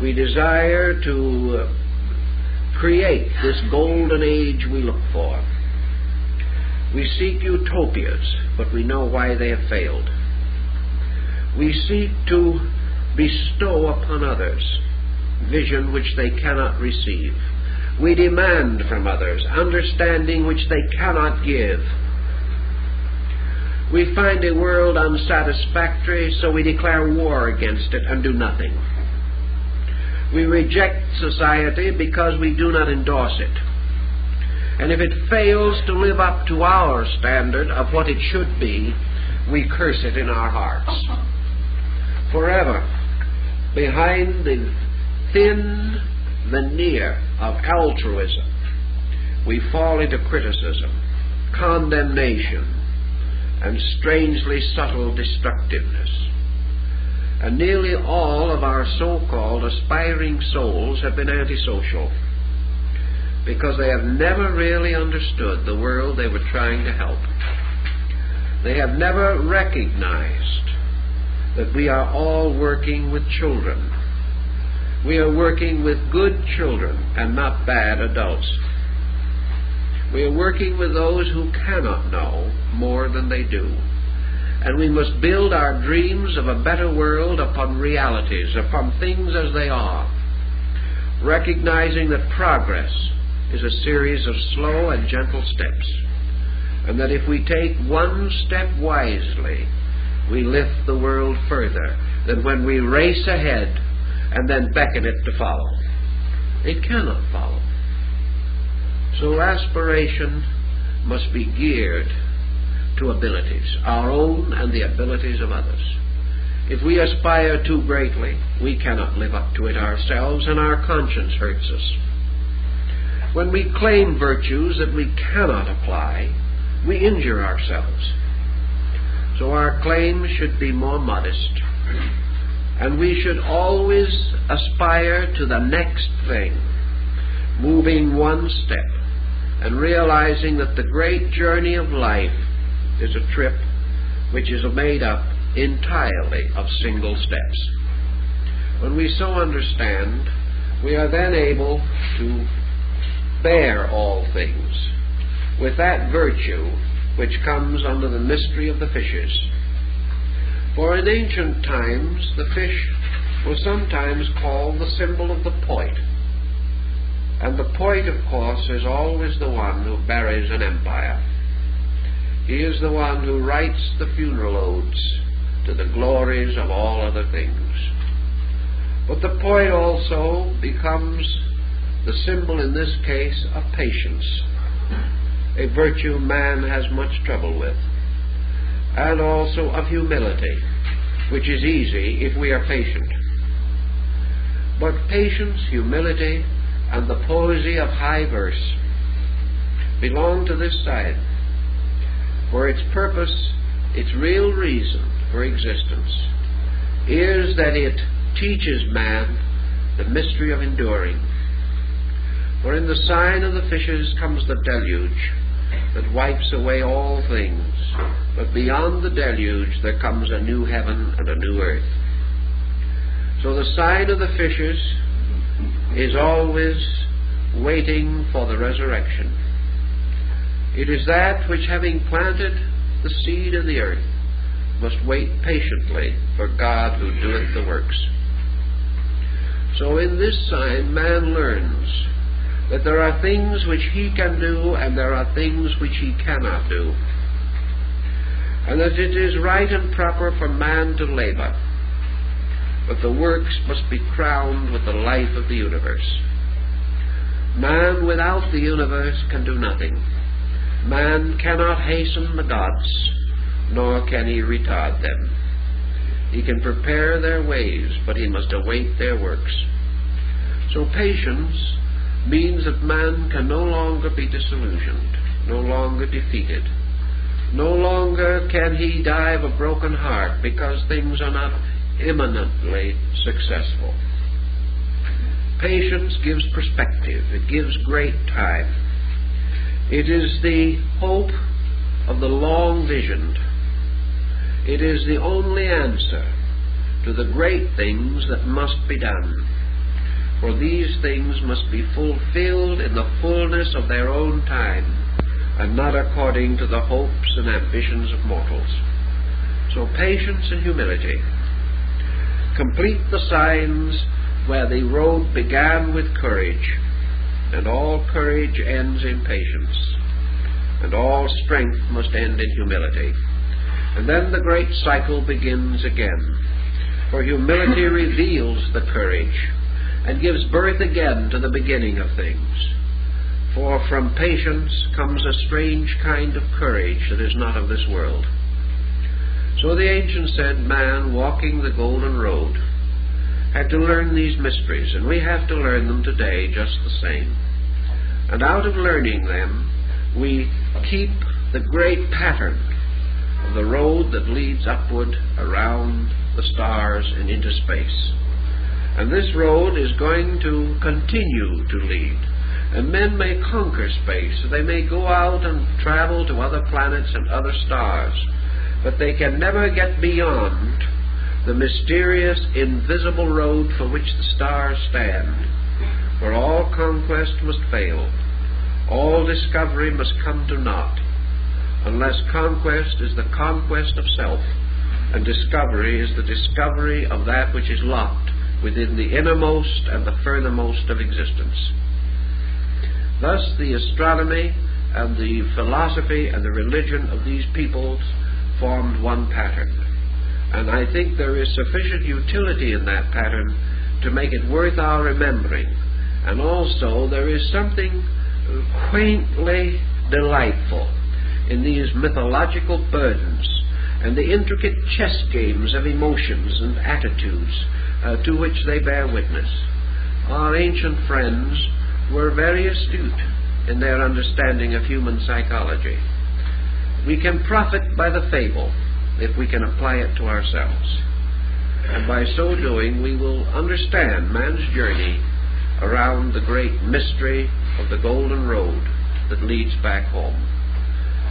We desire to create this golden age we look for. We seek utopias, but we know why they have failed. We seek to bestow upon others vision which they cannot receive. We demand from others understanding which they cannot give. We find a world unsatisfactory, so we declare war against it and do nothing. We reject society because we do not endorse it. And if it fails to live up to our standard of what it should be, we curse it in our hearts. Forever, behind the thin veneer of altruism, we fall into criticism, condemnation, and strangely subtle destructiveness. And nearly all of our so-called aspiring souls have been antisocial, because they have never really understood the world they were trying to help. They have never recognized that we are all working with children. We are working with good children and not bad adults. We are working with those who cannot know more than they do. And we must build our dreams of a better world upon realities, upon things as they are, recognizing that progress is a series of slow and gentle steps, and that if we take one step wisely, we lift the world further than when we race ahead and then beckon it to follow. It cannot follow. So aspiration must be geared to abilities, our own and the abilities of others. If we aspire too greatly, we cannot live up to it ourselves, and our conscience hurts us. When we claim virtues that we cannot apply, we injure ourselves. So our claims should be more modest, and we should always aspire to the next thing, moving one step, and realizing that the great journey of life is a trip which is made up entirely of single steps. When we so understand, we are then able to bear all things with that virtue which comes under the mystery of the fishes. For in ancient times, the fish was sometimes called the symbol of the poet. And the poet, of course, is always the one who buries an empire. He is the one who writes the funeral odes to the glories of all other things. But the poet also becomes the symbol, in this case, of patience, a virtue man has much trouble with, and also of humility, which is easy if we are patient. But patience, humility, and the poesy of high verse belong to this side, for its purpose, its real reason for existence, is that it teaches man the mystery of enduring. For in the sign of the fishes comes the deluge that wipes away all things, but beyond the deluge there comes a new heaven and a new earth. So the sign of the fishes is always waiting for the resurrection. It is that which, having planted the seed of the earth, must wait patiently for God who doeth the works. So in this sign man learns that there are things which he can do and there are things which he cannot do, and that it is right and proper for man to labor, but the works must be crowned with the life of the universe. Man without the universe can do nothing. Man cannot hasten the gods, nor can he retard them. He can prepare their ways, but he must await their works. So patience means that man can no longer be disillusioned, no longer defeated. No longer can he die of a broken heart because things are not imminently successful. Patience gives perspective. It gives great time. It is the hope of the long visioned. It is the only answer to the great things that must be done. For these things must be fulfilled in the fullness of their own time, and not according to the hopes and ambitions of mortals. So patience and humility complete the signs where the road began with courage, and all courage ends in patience, and all strength must end in humility. And then the great cycle begins again, for humility reveals the courage and gives birth again to the beginning of things. For from patience comes a strange kind of courage that is not of this world. So the ancients said man walking the golden road had to learn these mysteries, and we have to learn them today just the same. And out of learning them, we keep the great pattern of the road that leads upward around the stars and into space. And this road is going to continue to lead. And men may conquer space. They may go out and travel to other planets and other stars. But they can never get beyond the mysterious, invisible road for which the stars stand. For all conquest must fail. All discovery must come to naught, unless conquest is the conquest of self, and discovery is the discovery of that which is locked within the innermost and the furthermost of existence. Thus the astronomy and the philosophy and the religion of these peoples formed one pattern. And I think there is sufficient utility in that pattern to make it worth our remembering. And also there is something quaintly delightful in these mythological burdens and the intricate chess games of emotions and attitudes to which they bear witness. Our ancient friends were very astute in their understanding of human psychology. We can profit by the fable if we can apply it to ourselves. And by so doing, we will understand man's journey around the great mystery of the golden road that leads back home.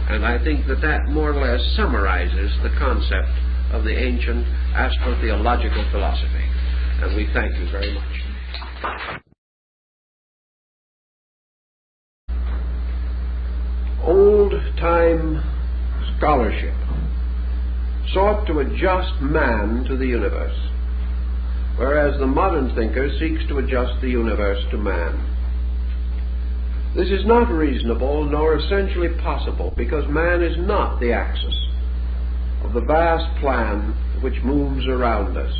And I think that that more or less summarizes the concept of the ancient astro-theological philosophy. And we thank you very much. Old-time scholarship sought to adjust man to the universe, whereas the modern thinker seeks to adjust the universe to man. This is not reasonable nor essentially possible, because man is not the axis of the vast plan which moves around us.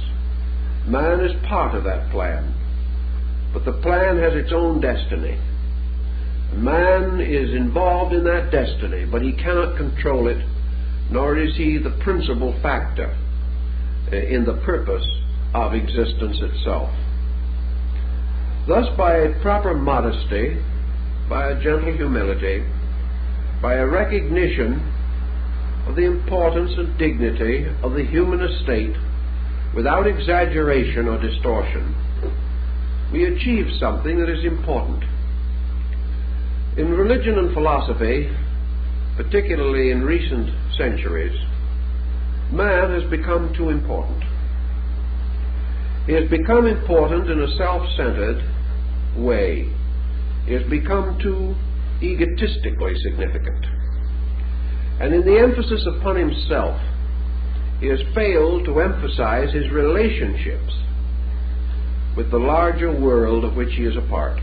Man is part of that plan, but the plan has its own destiny. Man is involved in that destiny, but he cannot control it, nor is he the principal factor in the purpose of existence itself. Thus, by proper modesty, by a gentle humility, by a recognition of the importance and dignity of the human estate, without exaggeration or distortion, we achieve something that is important. In religion and philosophy, particularly in recent centuries, man has become too important. He has become important in a self-centered way. He has become too egotistically significant. And in the emphasis upon himself, he has failed to emphasize his relationships with the larger world of which he is a part.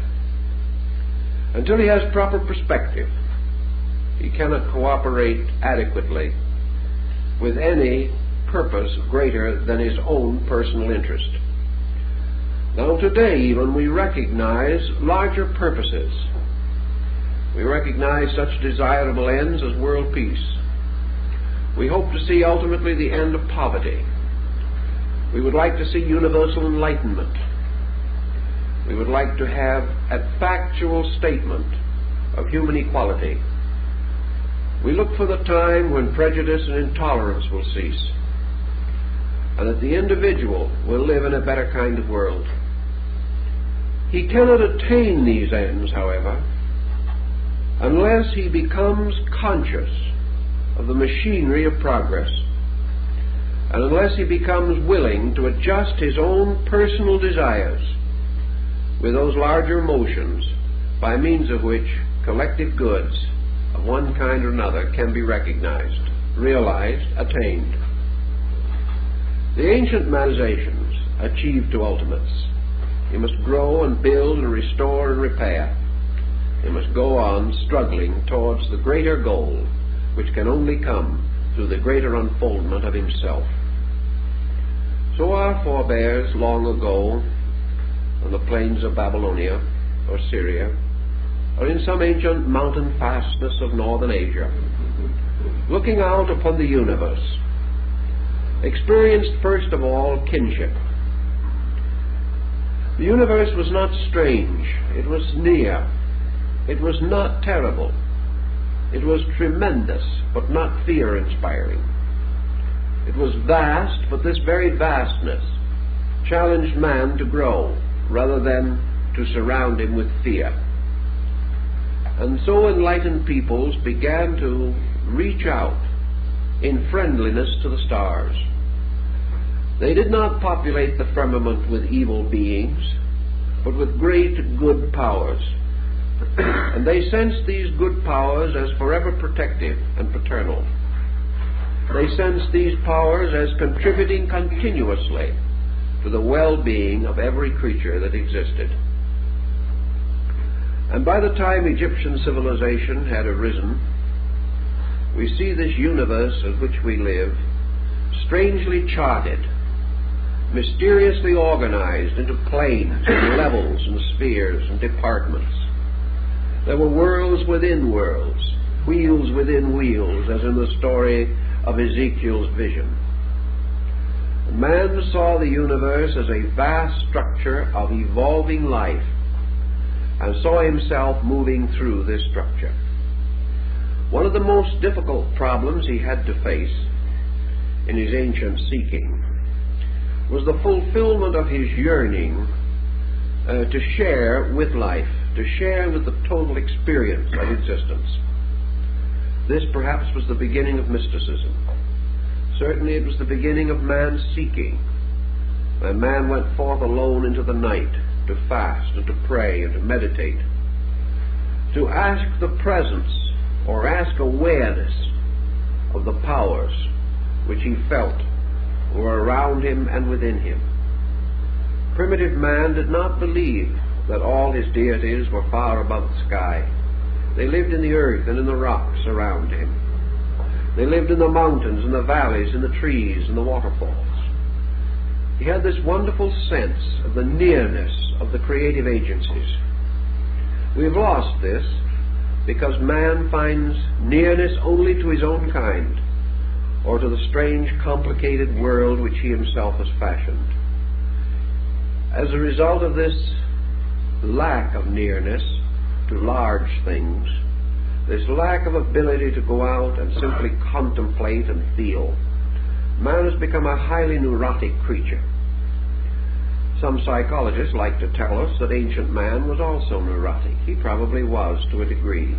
Until he has proper perspective, he cannot cooperate adequately with any purpose greater than his own personal interest. Now today even we recognize larger purposes. We recognize such desirable ends as world peace. We hope to see ultimately the end of poverty. We would like to see universal enlightenment. We would like to have a factual statement of human equality. We look for the time when prejudice and intolerance will cease, and that the individual will live in a better kind of world. He cannot attain these ends, however, unless he becomes conscious of the machinery of progress, and unless he becomes willing to adjust his own personal desires with those larger motions by means of which collective goods of one kind or another can be recognized, realized, attained. The ancient civilizations achieved to ultimates. He must grow and build and restore and repair. He must go on struggling towards the greater goal, which can only come through the greater unfoldment of himself. So our forebears long ago on the plains of Babylonia or Syria, or in some ancient mountain fastness of northern Asia, looking out upon the universe, experienced first of all kinship. The universe was not strange, it was near, it was not terrible, it was tremendous but not fear-inspiring. It was vast, but this very vastness challenged man to grow rather than to surround him with fear. And so enlightened peoples began to reach out in friendliness to the stars. They did not populate the firmament with evil beings, but with great good powers. And they sensed these good powers as forever protective and paternal. They sensed these powers as contributing continuously to the well-being of every creature that existed. And by the time Egyptian civilization had arisen, we see this universe in which we live strangely charted, mysteriously organized into planes and levels and spheres and departments. There were worlds within worlds, wheels within wheels, as in the story of Ezekiel's vision. Man saw the universe as a vast structure of evolving life, and saw himself moving through this structure. One of the most difficult problems he had to face in his ancient seeking was the fulfillment of his yearning to share with life, to share with the total experience of existence. This perhaps was the beginning of mysticism. Certainly it was the beginning of man's seeking when man went forth alone into the night to fast and to pray and to meditate, to ask the presence or ask awareness of the powers which he felt were around him and within him. Primitive man did not believe that all his deities were far above the sky. They lived in the earth and in the rocks around him. They lived in the mountains and the valleys and the trees and the waterfalls. He had this wonderful sense of the nearness of the creative agencies. We've lost this because man finds nearness only to his own kind, or to the strange, complicated world which he himself has fashioned. As a result of this lack of nearness to large things, this lack of ability to go out and simply contemplate and feel, man has become a highly neurotic creature. Some psychologists like to tell us that ancient man was also neurotic. He probably was to a degree.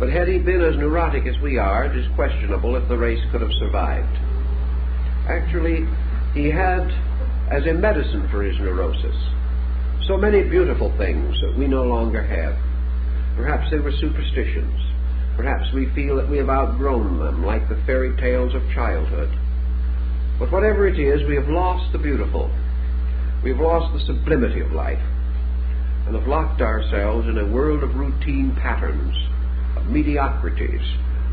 But had he been as neurotic as we are, it is questionable if the race could have survived. Actually, he had, as a medicine for his neurosis, so many beautiful things that we no longer have. Perhaps they were superstitions. Perhaps we feel that we have outgrown them, like the fairy tales of childhood. But whatever it is, we have lost the beautiful. We have lost the sublimity of life, and have locked ourselves in a world of routine patterns, of mediocrities,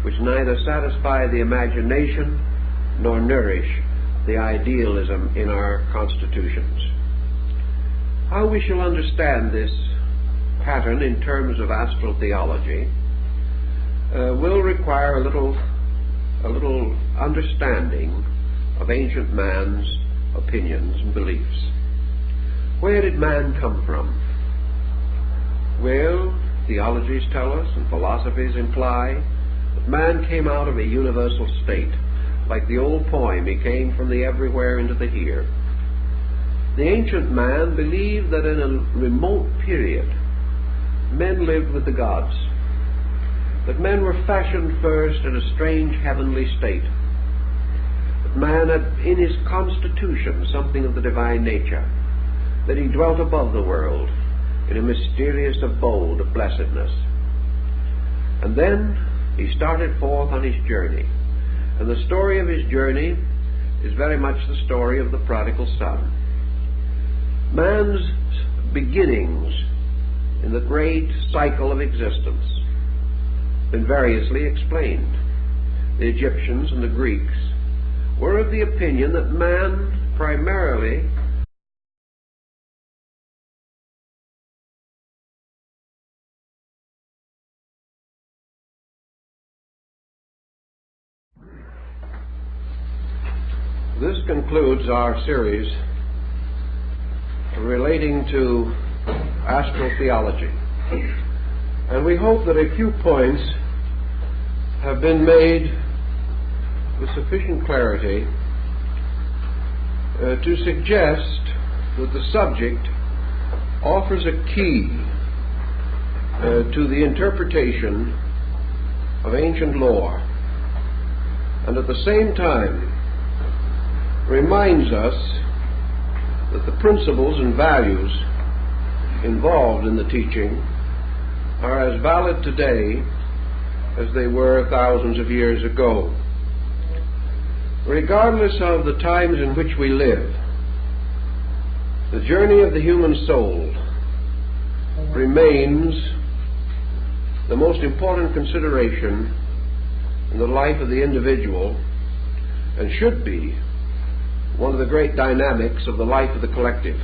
which neither satisfy the imagination nor nourish the idealism in our constitutions. How we shall understand this pattern in terms of astro-theology will require a little understanding of ancient man's opinions and beliefs. Where did man come from? Well, theologies tell us and philosophies imply that man came out of a universal state. Like the old poem, he came from the everywhere into the here. The ancient man believed that in a remote period men lived with the gods, that men were fashioned first in a strange heavenly state, that man had in his constitution something of the divine nature, that he dwelt above the world in a mysterious abode of blessedness. And then he started forth on his journey. And the story of his journey is very much the story of the prodigal son. Man's beginnings in the great cycle of existence have been variously explained. The Egyptians and the Greeks were of the opinion that man primarily This concludes our series relating to astro-theology. And we hope that a few points have been made with sufficient clarity to suggest that the subject offers a key to the interpretation of ancient lore, and at the same time reminds us that the principles and values involved in the teaching are as valid today as they were thousands of years ago. Regardless of the times in which we live, the journey of the human soul remains the most important consideration in the life of the individual, and should be one of the great dynamics of the life of the collective.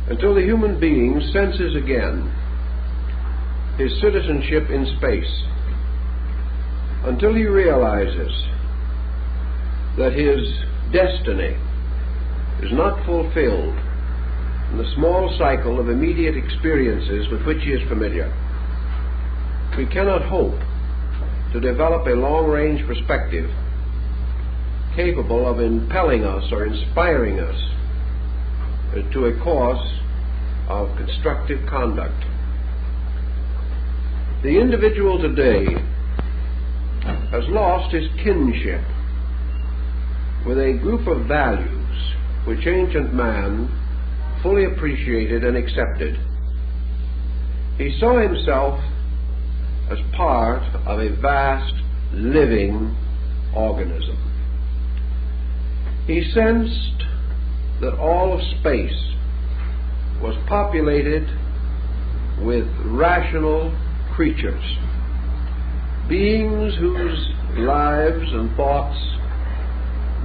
Until the human being senses again his citizenship in space, until he realizes that his destiny is not fulfilled in the small cycle of immediate experiences with which he is familiar, we cannot hope to develop a long-range perspective capable of impelling us or inspiring us to a course of constructive conduct. The individual today has lost his kinship with a group of values which ancient man fully appreciated and accepted. He saw himself as part of a vast living organism. He sensed that all of space was populated with rational creatures, beings whose lives and thoughts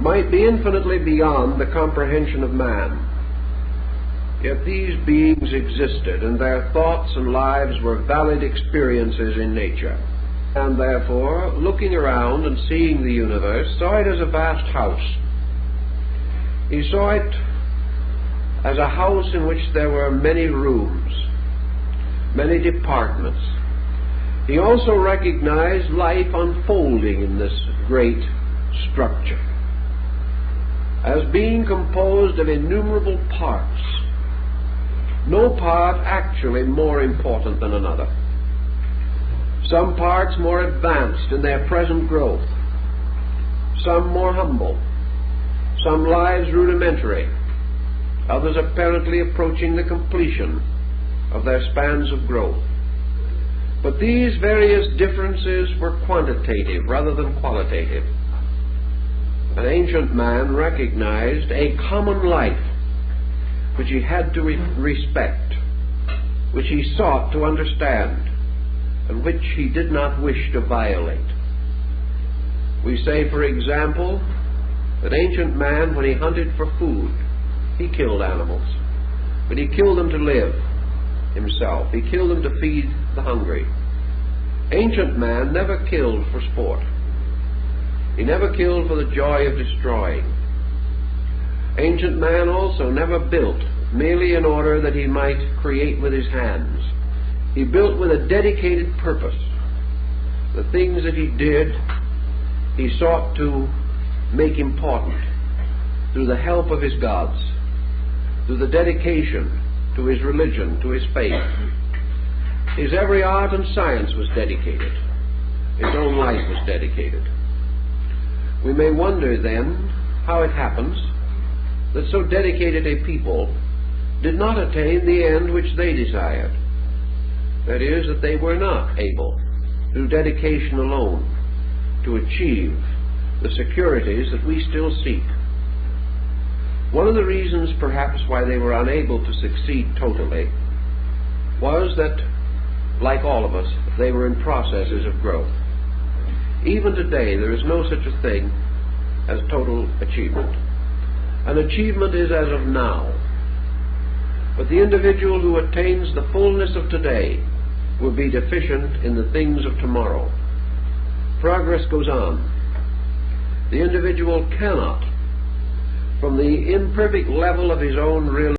might be infinitely beyond the comprehension of man. Yet these beings existed, and their thoughts and lives were valid experiences in nature. And therefore, looking around and seeing the universe, saw it as a vast house. He saw it as a house in which there were many rooms, many departments. He also recognized life unfolding in this great structure as being composed of innumerable parts, no part actually more important than another. Some parts more advanced in their present growth, some more humble, some lives rudimentary, others apparently approaching the completion of their spans of growth. But these various differences were quantitative rather than qualitative. An ancient man recognized a common life which he had to respect, which he sought to understand, and which he did not wish to violate. We say, for example, that ancient man, when he hunted for food, he killed animals, but he killed them to live himself. He killed them to feed the hungry. Ancient man never killed for sport. He never killed for the joy of destroying. Ancient man also never built merely in order that he might create with his hands. He built with a dedicated purpose. The things that he did, he sought to make important through the help of his gods, through the dedication to his religion, to his faith. His every art and science was dedicated. His own life was dedicated. We may wonder then how it happens that so dedicated a people did not attain the end which they desired. That is, that they were not able, through dedication alone, to achieve the securities that we still seek. One of the reasons, perhaps, why they were unable to succeed totally was that, like all of us, they were in processes of growth. Even today, there is no such a thing as total achievement. An achievement is as of now. But the individual who attains the fullness of today will be deficient in the things of tomorrow. Progress goes on. The individual cannot, from the imperfect level of his own real